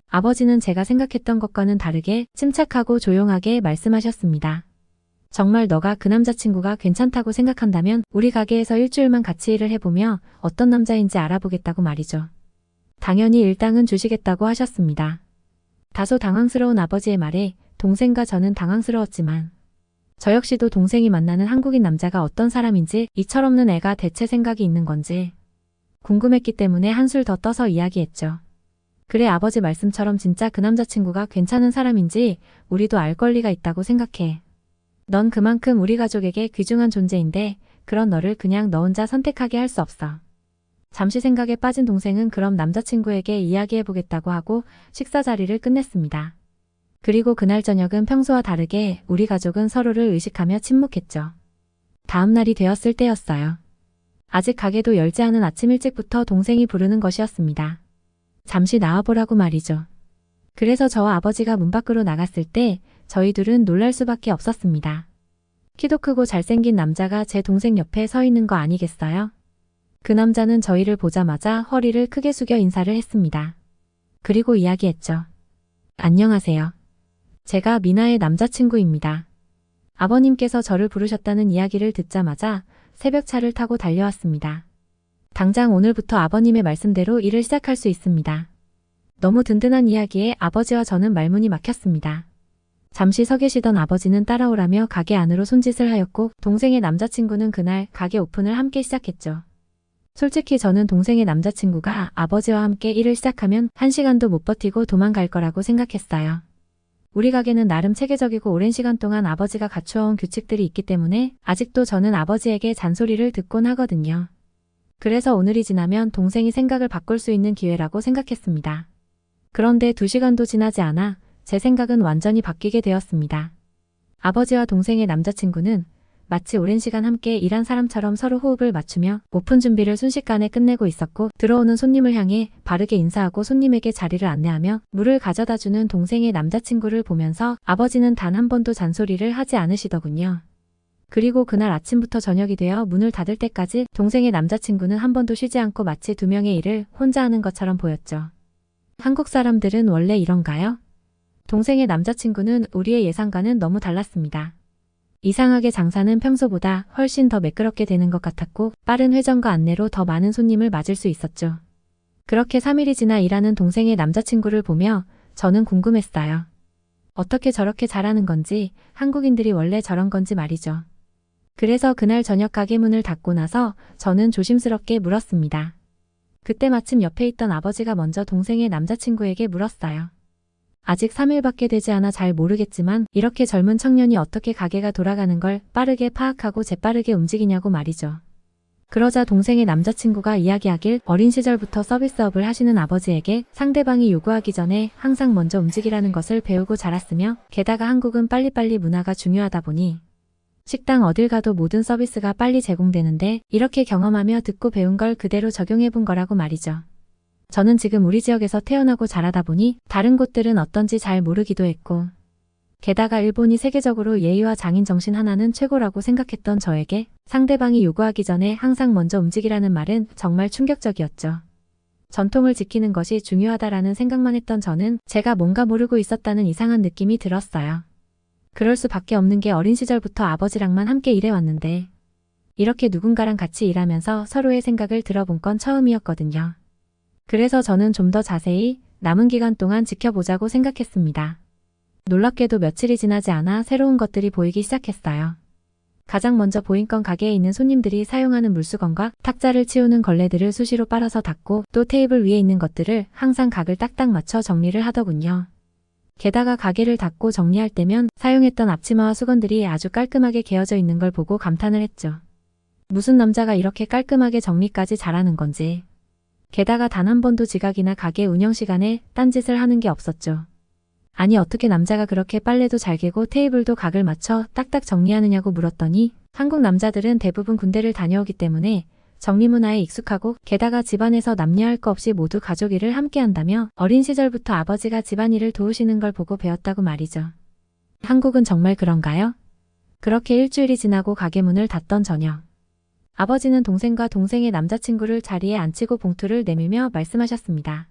Speaker 1: 아버지는 제가 생각했던 것과는 다르게 침착하고 조용하게 말씀하셨습니다. 정말 너가 그 남자친구가 괜찮다고 생각한다면 우리 가게에서 일주일만 같이 일을 해보며 어떤 남자인지 알아보겠다고 말이죠. 당연히 일당은 주시겠다고 하셨습니다. 다소 당황스러운 아버지의 말에 동생과 저는 당황스러웠지만 저 역시도 동생이 만나는 한국인 남자가 어떤 사람인지 이 철없는 애가 대체 생각이 있는 건지 궁금했기 때문에 한술 더 떠서 이야기했죠. 그래 아버지 말씀처럼 진짜 그 남자친구가 괜찮은 사람인지 우리도 알 권리가 있다고 생각해. 넌 그만큼 우리 가족에게 귀중한 존재인데 그런 너를 그냥 너 혼자 선택하게 할 수 없어. 잠시 생각에 빠진 동생은 그럼 남자친구에게 이야기해보겠다고 하고 식사 자리를 끝냈습니다. 그리고 그날 저녁은 평소와 다르게 우리 가족은 서로를 의식하며 침묵했죠. 다음 날이 되었을 때였어요. 아직 가게도 열지 않은 아침 일찍부터 동생이 부르는 것이었습니다. 잠시 나와보라고 말이죠. 그래서 저와 아버지가 문 밖으로 나갔을 때 저희 둘은 놀랄 수밖에 없었습니다. 키도 크고 잘생긴 남자가 제 동생 옆에 서 있는 거 아니겠어요? 그 남자는 저희를 보자마자 허리를 크게 숙여 인사를 했습니다. 그리고 이야기했죠. 안녕하세요. 제가 미나의 남자친구입니다. 아버님께서 저를 부르셨다는 이야기를 듣자마자 새벽차를 타고 달려왔습니다. 당장 오늘부터 아버님의 말씀대로 일을 시작할 수 있습니다. 너무 든든한 이야기에 아버지와 저는 말문이 막혔습니다. 잠시 서 계시던 아버지는 따라오라며 가게 안으로 손짓을 하였고 동생의 남자친구는 그날 가게 오픈을 함께 시작했죠. 솔직히 저는 동생의 남자친구가 아버지와 함께 일을 시작하면 1시간도 못 버티고 도망갈 거라고 생각했어요. 우리 가게는 나름 체계적이고 오랜 시간 동안 아버지가 갖추어온 규칙들이 있기 때문에 아직도 저는 아버지에게 잔소리를 듣곤 하거든요. 그래서 오늘이 지나면 동생이 생각을 바꿀 수 있는 기회라고 생각했습니다. 그런데 2시간도 지나지 않아 제 생각은 완전히 바뀌게 되었습니다. 아버지와 동생의 남자친구는 마치 오랜 시간 함께 일한 사람처럼 서로 호흡을 맞추며 오픈 준비를 순식간에 끝내고 있었고 들어오는 손님을 향해 바르게 인사하고 손님에게 자리를 안내하며 물을 가져다주는 동생의 남자친구를 보면서 아버지는 단 한 번도 잔소리를 하지 않으시더군요. 그리고 그날 아침부터 저녁이 되어 문을 닫을 때까지 동생의 남자친구는 한 번도 쉬지 않고 마치 2명의 일을 혼자 하는 것처럼 보였죠. 한국 사람들은 원래 이런가요? 동생의 남자친구는 우리의 예상과는 너무 달랐습니다. 이상하게 장사는 평소보다 훨씬 더 매끄럽게 되는 것 같았고 빠른 회전과 안내로 더 많은 손님을 맞을 수 있었죠. 그렇게 3일이 지나 일하는 동생의 남자친구를 보며 저는 궁금했어요. 어떻게 저렇게 잘하는 건지, 한국인들이 원래 저런 건지 말이죠. 그래서 그날 저녁 가게 문을 닫고 나서 저는 조심스럽게 물었습니다. 그때 마침 옆에 있던 아버지가 먼저 동생의 남자친구에게 물었어요. 아직 3일밖에 되지 않아 잘 모르겠지만 이렇게 젊은 청년이 어떻게 가게가 돌아가는 걸 빠르게 파악하고 재빠르게 움직이냐고 말이죠. 그러자 동생의 남자친구가 이야기하길 어린 시절부터 서비스업을 하시는 아버지에게 상대방이 요구하기 전에 항상 먼저 움직이라는 것을 배우고 자랐으며 게다가 한국은 빨리빨리 문화가 중요하다 보니 식당 어딜 가도 모든 서비스가 빨리 제공되는데 이렇게 경험하며 듣고 배운 걸 그대로 적용해 본 거라고 말이죠. 저는 지금 우리 지역에서 태어나고 자라다 보니 다른 곳들은 어떤지 잘 모르기도 했고, 게다가 일본이 세계적으로 예의와 장인 정신 하나는 최고라고 생각했던 저에게 상대방이 요구하기 전에 항상 먼저 움직이라는 말은 정말 충격적이었죠. 전통을 지키는 것이 중요하다라는 생각만 했던 저는 제가 뭔가 모르고 있었다는 이상한 느낌이 들었어요. 그럴 수밖에 없는 게 어린 시절부터 아버지랑만 함께 일해왔는데 이렇게 누군가랑 같이 일하면서 서로의 생각을 들어본 건 처음이었거든요. 그래서 저는 좀 더 자세히 남은 기간 동안 지켜보자고 생각했습니다. 놀랍게도 며칠이 지나지 않아 새로운 것들이 보이기 시작했어요. 가장 먼저 보인 건 가게에 있는 손님들이 사용하는 물수건과 탁자를 치우는 걸레들을 수시로 빨아서 닦고 또 테이블 위에 있는 것들을 항상 각을 딱딱 맞춰 정리를 하더군요. 게다가 가게를 닦고 정리할 때면 사용했던 앞치마와 수건들이 아주 깔끔하게 개어져 있는 걸 보고 감탄을 했죠. 무슨 남자가 이렇게 깔끔하게 정리까지 잘하는 건지. 게다가 단 한 번도 지각이나 가게 운영 시간에 딴짓을 하는 게 없었죠. 아니 어떻게 남자가 그렇게 빨래도 잘 개고 테이블도 각을 맞춰 딱딱 정리하느냐고 물었더니 한국 남자들은 대부분 군대를 다녀오기 때문에 정리 문화에 익숙하고 게다가 집안에서 남녀할 거 없이 모두 가족 일을 함께 한다며 어린 시절부터 아버지가 집안일을 도우시는 걸 보고 배웠다고 말이죠. 한국은 정말 그런가요? 그렇게 일주일이 지나고 가게 문을 닫던 저녁. 아버지는 동생과 동생의 남자친구를 자리에 앉히고 봉투를 내밀며 말씀하셨습니다.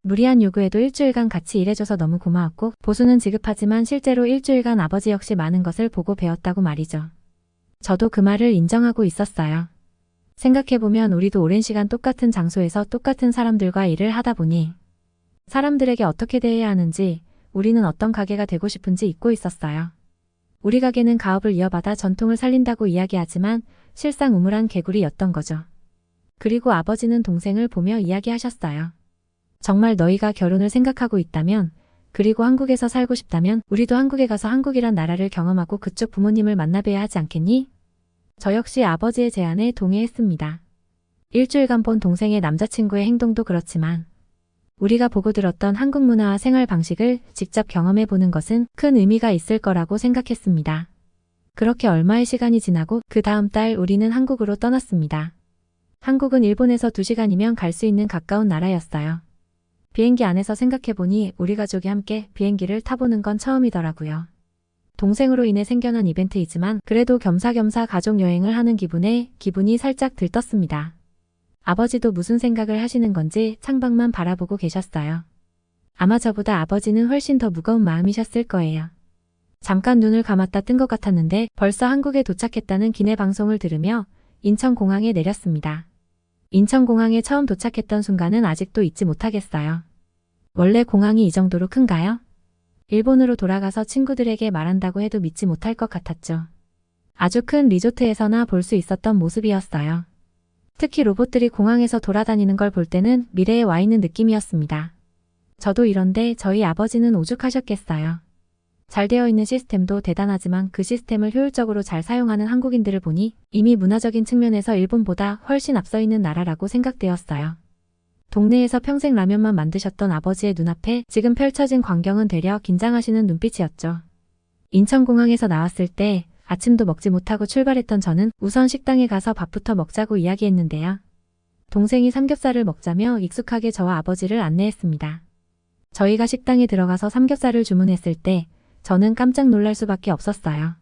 Speaker 1: 무리한 요구에도 일주일간 같이 일해줘서 너무 고마웠고 보수는 지급하지만 실제로 일주일간 아버지 역시 많은 것을 보고 배웠다고 말이죠. 저도 그 말을 인정하고 있었어요. 생각해보면 우리도 오랜 시간 똑같은 장소에서 똑같은 사람들과 일을 하다 보니 사람들에게 어떻게 대해야 하는지 우리는 어떤 가게가 되고 싶은지 잊고 있었어요. 우리 가게는 가업을 이어받아 전통을 살린다고 이야기하지만 실상 우물안 개구리였던 거죠. 그리고 아버지는 동생을 보며 이야기하셨어요. 정말 너희가 결혼을 생각하고 있다면 그리고 한국에서 살고 싶다면 우리도 한국에 가서 한국이란 나라를 경험하고 그쪽 부모님을 만나뵈야 하지 않겠니? 저 역시 아버지의 제안에 동의했습니다. 일주일간 본 동생의 남자친구의 행동도 그렇지만 우리가 보고 들었던 한국 문화와 생활 방식을 직접 경험해 보는 것은 큰 의미가 있을 거라고 생각했습니다. 그렇게 얼마의 시간이 지나고 그 다음 달 우리는 한국으로 떠났습니다. 한국은 일본에서 2시간이면 갈 수 있는 가까운 나라였어요. 비행기 안에서 생각해보니 우리 가족이 함께 비행기를 타보는 건 처음이더라고요. 동생으로 인해 생겨난 이벤트이지만 그래도 겸사겸사 가족 여행을 하는 기분에 기분이 살짝 들떴습니다. 아버지도 무슨 생각을 하시는 건지 창밖만 바라보고 계셨어요. 아마 저보다 아버지는 훨씬 더 무거운 마음이셨을 거예요. 잠깐 눈을 감았다 뜬 것 같았는데 벌써 한국에 도착했다는 기내 방송을 들으며 인천공항에 내렸습니다. 인천공항에 처음 도착했던 순간은 아직도 잊지 못하겠어요. 원래 공항이 이 정도로 큰가요? 일본으로 돌아가서 친구들에게 말한다고 해도 믿지 못할 것 같았죠. 아주 큰 리조트에서나 볼 수 있었던 모습이었어요. 특히 로봇들이 공항에서 돌아다니는 걸 볼 때는 미래에 와 있는 느낌이었습니다. 저도 이런데 저희 아버지는 오죽하셨겠어요. 잘 되어 있는 시스템도 대단하지만 그 시스템을 효율적으로 잘 사용하는 한국인들을 보니 이미 문화적인 측면에서 일본보다 훨씬 앞서 있는 나라라고 생각되었어요. 동네에서 평생 라면만 만드셨던 아버지의 눈앞에 지금 펼쳐진 광경은 되려 긴장하시는 눈빛이었죠. 인천공항에서 나왔을 때 아침도 먹지 못하고 출발했던 저는 우선 식당에 가서 밥부터 먹자고 이야기했는데요. 동생이 삼겹살을 먹자며 익숙하게 저와 아버지를 안내했습니다. 저희가 식당에 들어가서 삼겹살을 주문했을 때 저는 깜짝 놀랄 수밖에 없었어요.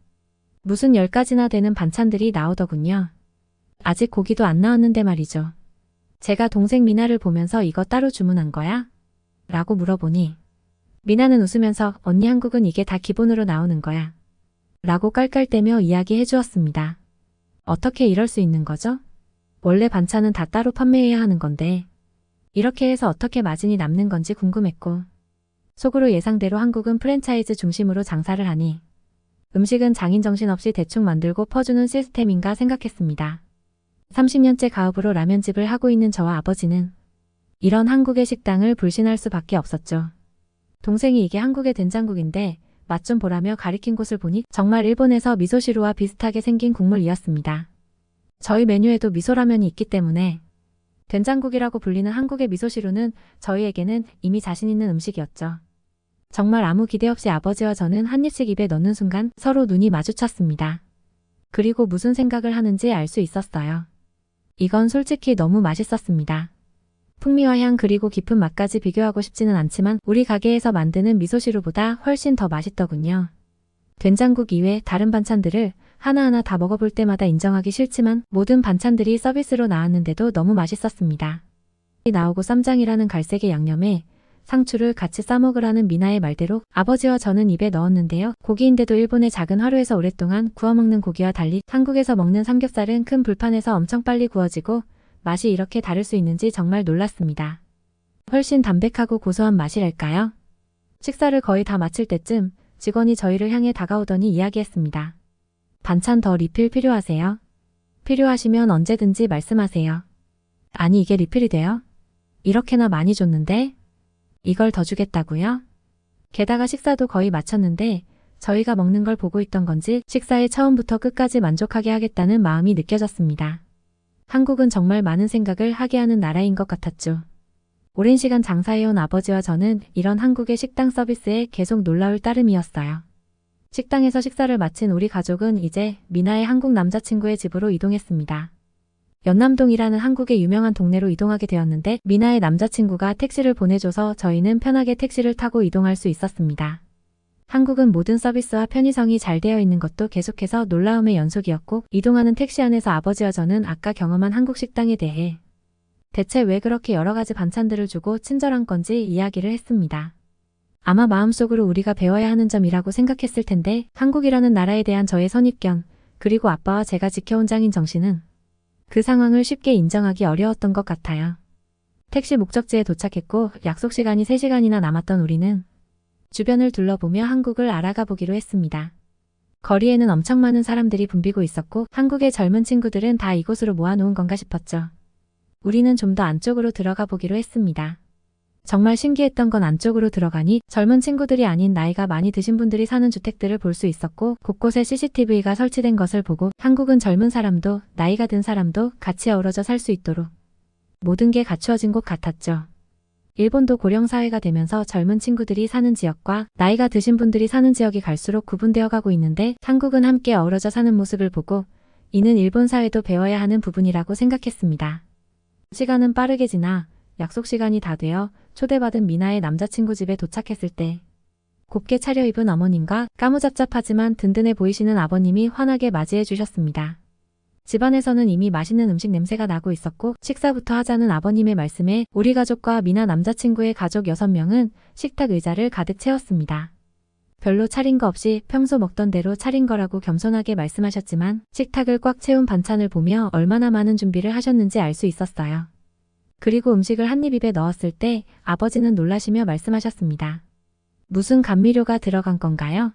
Speaker 1: 무슨 10가지나 되는 반찬들이 나오더군요. 아직 고기도 안 나왔는데 말이죠. 제가 동생 미나를 보면서 이거 따로 주문한 거야? 라고 물어보니 미나는 웃으면서 언니 한국은 이게 다 기본으로 나오는 거야. 라고 깔깔대며 이야기해 주었습니다. 어떻게 이럴 수 있는 거죠? 원래 반찬은 다 따로 판매해야 하는 건데 이렇게 해서 어떻게 마진이 남는 건지 궁금했고 속으로 예상대로 한국은 프랜차이즈 중심으로 장사를 하니 음식은 장인 정신없이 대충 만들고 퍼주는 시스템인가 생각했습니다. 30년째 가업으로 라면집을 하고 있는 저와 아버지는 이런 한국의 식당을 불신할 수밖에 없었죠. 동생이 이게 한국의 된장국인데 맛 좀 보라며 가리킨 곳을 보니 정말 일본에서 미소시루와 비슷하게 생긴 국물이었습니다. 저희 메뉴에도 미소라면이 있기 때문에 된장국이라고 불리는 한국의 미소시루는 저희에게는 이미 자신 있는 음식이었죠. 정말 아무 기대 없이 아버지와 저는 한 입씩 입에 넣는 순간 서로 눈이 마주쳤습니다. 그리고 무슨 생각을 하는지 알 수 있었어요. 이건 솔직히 너무 맛있었습니다. 풍미와 향 그리고 깊은 맛까지 비교하고 싶지는 않지만 우리 가게에서 만드는 미소시루보다 훨씬 더 맛있더군요. 된장국 이외 다른 반찬들을 하나하나 다 먹어볼 때마다 인정하기 싫지만 모든 반찬들이 서비스로 나왔는데도 너무 맛있었습니다. 나오고 쌈장이라는 갈색의 양념에 상추를 같이 싸먹으라는 미나의 말대로 아버지와 저는 입에 넣었는데요. 고기인데도 일본의 작은 화로에서 오랫동안 구워먹는 고기와 달리 한국에서 먹는 삼겹살은 큰 불판에서 엄청 빨리 구워지고 맛이 이렇게 다를 수 있는지 정말 놀랐습니다. 훨씬 담백하고 고소한 맛이랄까요? 식사를 거의 다 마칠 때쯤 직원이 저희를 향해 다가오더니 이야기했습니다. 반찬 더 리필 필요하세요? 필요하시면 언제든지 말씀하세요. 아니 이게 리필이 돼요? 이렇게나 많이 줬는데? 이걸 더 주겠다고요? 게다가 식사도 거의 마쳤는데 저희가 먹는 걸 보고 있던 건지 식사에 처음부터 끝까지 만족하게 하겠다는 마음이 느껴졌습니다. 한국은 정말 많은 생각을 하게 하는 나라인 것 같았죠. 오랜 시간 장사해온 아버지와 저는 이런 한국의 식당 서비스에 계속 놀라울 따름이었어요. 식당에서 식사를 마친 우리 가족은 이제 미나의 한국 남자친구의 집으로 이동했습니다. 연남동이라는 한국의 유명한 동네로 이동하게 되었는데 미나의 남자친구가 택시를 보내줘서 저희는 편하게 택시를 타고 이동할 수 있었습니다. 한국은 모든 서비스와 편의성이 잘 되어 있는 것도 계속해서 놀라움의 연속이었고 이동하는 택시 안에서 아버지와 저는 아까 경험한 한국 식당에 대해 대체 왜 그렇게 여러 가지 반찬들을 주고 친절한 건지 이야기를 했습니다. 아마 마음속으로 우리가 배워야 하는 점이라고 생각했을 텐데 한국이라는 나라에 대한 저의 선입견 그리고 아빠와 제가 지켜온 장인 정신은 그 상황을 쉽게 인정하기 어려웠던 것 같아요. 택시 목적지에 도착했고 약속 시간이 3시간이나 남았던 우리는 주변을 둘러보며 한국을 알아가 보기로 했습니다. 거리에는 엄청 많은 사람들이 붐비고 있었고 한국의 젊은 친구들은 다 이곳으로 모아놓은 건가 싶었죠. 우리는 좀 더 안쪽으로 들어가 보기로 했습니다. 정말 신기했던 건 안쪽으로 들어가니 젊은 친구들이 아닌 나이가 많이 드신 분들이 사는 주택들을 볼 수 있었고 곳곳에 CCTV가 설치된 것을 보고 한국은 젊은 사람도 나이가 든 사람도 같이 어우러져 살 수 있도록 모든 게 갖추어진 곳 같았죠. 일본도 고령사회가 되면서 젊은 친구들이 사는 지역과 나이가 드신 분들이 사는 지역이 갈수록 구분되어 가고 있는데 한국은 함께 어우러져 사는 모습을 보고 이는 일본 사회도 배워야 하는 부분이라고 생각했습니다. 시간은 빠르게 지나 약속 시간이 다 되어 초대받은 미나의 남자친구 집에 도착했을 때 곱게 차려입은 어머님과 까무잡잡하지만 든든해 보이시는 아버님이 환하게 맞이해 주셨습니다. 집안에서는 이미 맛있는 음식 냄새가 나고 있었고 식사부터 하자는 아버님의 말씀에 우리 가족과 미나 남자친구의 가족 6명은 식탁 의자를 가득 채웠습니다. 별로 차린 거 없이 평소 먹던 대로 차린 거라고 겸손하게 말씀하셨지만 식탁을 꽉 채운 반찬을 보며 얼마나 많은 준비를 하셨는지 알 수 있었어요. 그리고 음식을 한 입 입에 넣었을 때 아버지는 놀라시며 말씀하셨습니다. 무슨 감미료가 들어간 건가요?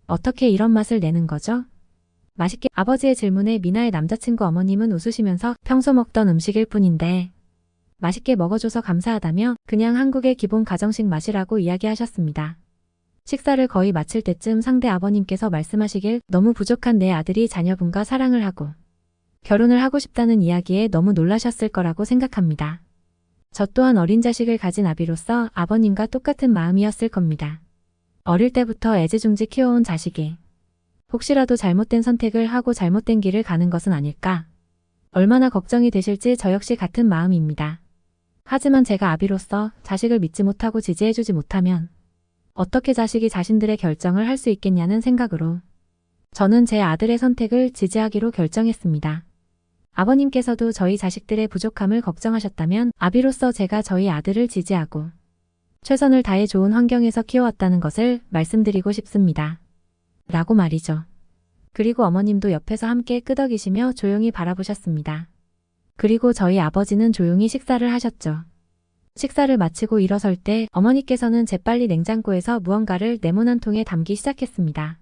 Speaker 1: 어떻게 이런 맛을 내는 거죠? 맛있게 아버지의 질문에 미나의 남자친구 어머님은 웃으시면서 평소 먹던 음식일 뿐인데 맛있게 먹어줘서 감사하다며 그냥 한국의 기본 가정식 맛이라고 이야기하셨습니다. 식사를 거의 마칠 때쯤 상대 아버님께서 말씀하시길 너무 부족한 내 아들이 자녀분과 사랑을 하고 결혼을 하고 싶다는 이야기에 너무 놀라셨을 거라고 생각합니다. 저 또한 어린 자식을 가진 아비로서 아버님과 똑같은 마음이었을 겁니다. 어릴 때부터 애지중지 키워온 자식이 혹시라도 잘못된 선택을 하고 잘못된 길을 가는 것은 아닐까? 얼마나 걱정이 되실지 저 역시 같은 마음입니다. 하지만 제가 아비로서 자식을 믿지 못하고 지지해주지 못하면 어떻게 자식이 자신들의 결정을 할 수 있겠냐는 생각으로 저는 제 아들의 선택을 지지하기로 결정했습니다. 아버님께서도 저희 자식들의 부족함을 걱정하셨다면 아비로서 제가 저희 아들을 지지하고 최선을 다해 좋은 환경에서 키워왔다는 것을 말씀드리고 싶습니다. 라고 말이죠. 그리고 어머님도 옆에서 함께 끄덕이시며 조용히 바라보셨습니다. 그리고 저희 아버지는 조용히 식사를 하셨죠. 식사를 마치고 일어설 때 어머니께서는 재빨리 냉장고에서 무언가를 네모난 통에 담기 시작했습니다.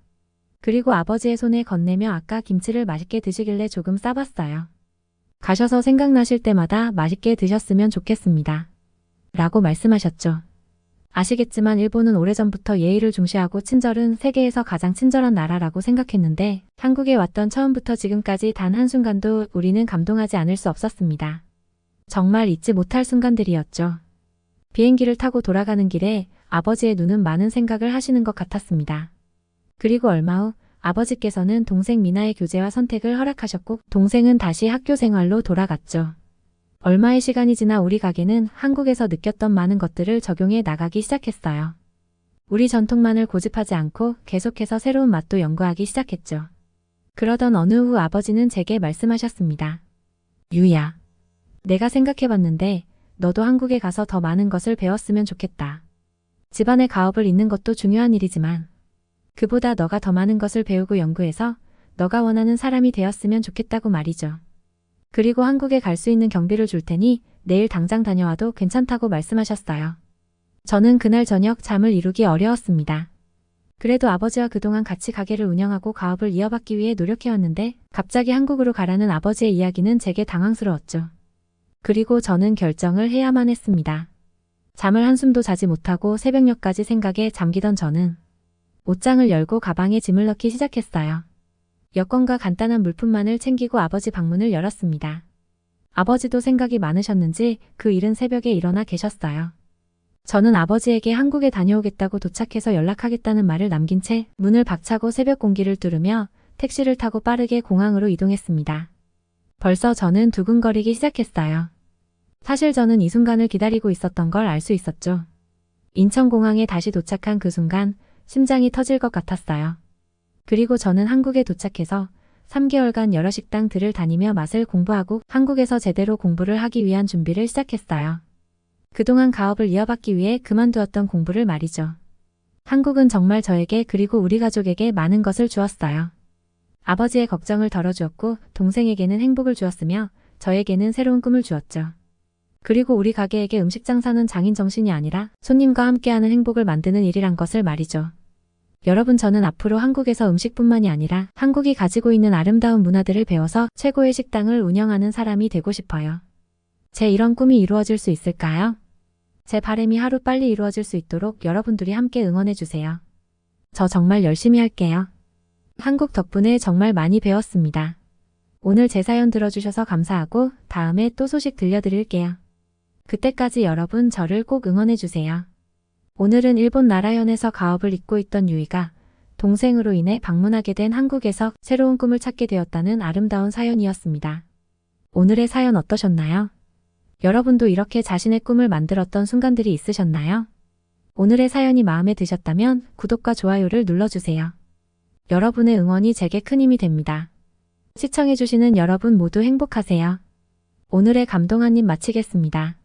Speaker 1: 그리고 아버지의 손에 건네며 아까 김치를 맛있게 드시길래 조금 싸봤어요. 가셔서 생각나실 때마다 맛있게 드셨으면 좋겠습니다. 라고 말씀하셨죠. 아시겠지만 일본은 오래전부터 예의를 중시하고 친절은 세계에서 가장 친절한 나라라고 생각했는데 한국에 왔던 처음부터 지금까지 단 한순간도 우리는 감동하지 않을 수 없었습니다. 정말 잊지 못할 순간들이었죠. 비행기를 타고 돌아가는 길에 아버지의 눈은 많은 생각을 하시는 것 같았습니다. 그리고 얼마 후 아버지께서는 동생 미나의 교제와 선택을 허락하셨고 동생은 다시 학교 생활로 돌아갔죠. 얼마의 시간이 지나 우리 가게는 한국에서 느꼈던 많은 것들을 적용해 나가기 시작했어요. 우리 전통만을 고집하지 않고 계속해서 새로운 맛도 연구하기 시작했죠. 그러던 어느 후 아버지는 제게 말씀하셨습니다. 유야, 내가 생각해봤는데 너도 한국에 가서 더 많은 것을 배웠으면 좋겠다. 집안의 가업을 잇는 것도 중요한 일이지만 그보다 너가 더 많은 것을 배우고 연구해서 너가 원하는 사람이 되었으면 좋겠다고 말이죠. 그리고 한국에 갈 수 있는 경비를 줄 테니 내일 당장 다녀와도 괜찮다고 말씀하셨어요. 저는 그날 저녁 잠을 이루기 어려웠습니다. 그래도 아버지와 그동안 같이 가게를 운영하고 가업을 이어받기 위해 노력해왔는데 갑자기 한국으로 가라는 아버지의 이야기는 제게 당황스러웠죠. 그리고 저는 결정을 해야만 했습니다. 잠을 한숨도 자지 못하고 새벽녘까지 생각에 잠기던 저는 옷장을 열고 가방에 짐을 넣기 시작했어요. 여권과 간단한 물품만을 챙기고 아버지 방문을 열었습니다. 아버지도 생각이 많으셨는지 그 이른 새벽에 일어나 계셨어요. 저는 아버지에게 한국에 다녀오겠다고 도착해서 연락하겠다는 말을 남긴 채 문을 박차고 새벽 공기를 뚫으며 택시를 타고 빠르게 공항으로 이동했습니다. 벌써 저는 두근거리기 시작했어요. 사실 저는 이 순간을 기다리고 있었던 걸 알 수 있었죠. 인천공항에 다시 도착한 그 순간 심장이 터질 것 같았어요. 그리고 저는 한국에 도착해서 3개월간 여러 식당들을 다니며 맛을 공부하고 한국에서 제대로 공부를 하기 위한 준비를 시작했어요. 그동안 가업을 이어받기 위해 그만두었던 공부를 말이죠. 한국은 정말 저에게 그리고 우리 가족에게 많은 것을 주었어요. 아버지의 걱정을 덜어주었고 동생에게는 행복을 주었으며 저에게는 새로운 꿈을 주었죠. 그리고 우리 가게에게 음식 장사는 장인 정신이 아니라 손님과 함께하는 행복을 만드는 일이란 것을 말이죠. 여러분, 저는 앞으로 한국에서 음식뿐만이 아니라 한국이 가지고 있는 아름다운 문화들을 배워서 최고의 식당을 운영하는 사람이 되고 싶어요. 제 이런 꿈이 이루어질 수 있을까요? 제 바람이 하루빨리 이루어질 수 있도록 여러분들이 함께 응원해주세요. 저 정말 열심히 할게요. 한국 덕분에 정말 많이 배웠습니다. 오늘 제 사연 들어주셔서 감사하고 다음에 또 소식 들려드릴게요. 그때까지 여러분 저를 꼭 응원해주세요. 오늘은 일본 나라현에서 가업을 잇고 있던 유이가 동생으로 인해 방문하게 된 한국에서 새로운 꿈을 찾게 되었다는 아름다운 사연이었습니다. 오늘의 사연 어떠셨나요? 여러분도 이렇게 자신의 꿈을 만들었던 순간들이 있으셨나요? 오늘의 사연이 마음에 드셨다면 구독과 좋아요를 눌러주세요. 여러분의 응원이 제게 큰 힘이 됩니다. 시청해주시는 여러분 모두 행복하세요. 오늘의 감동 한입 마치겠습니다.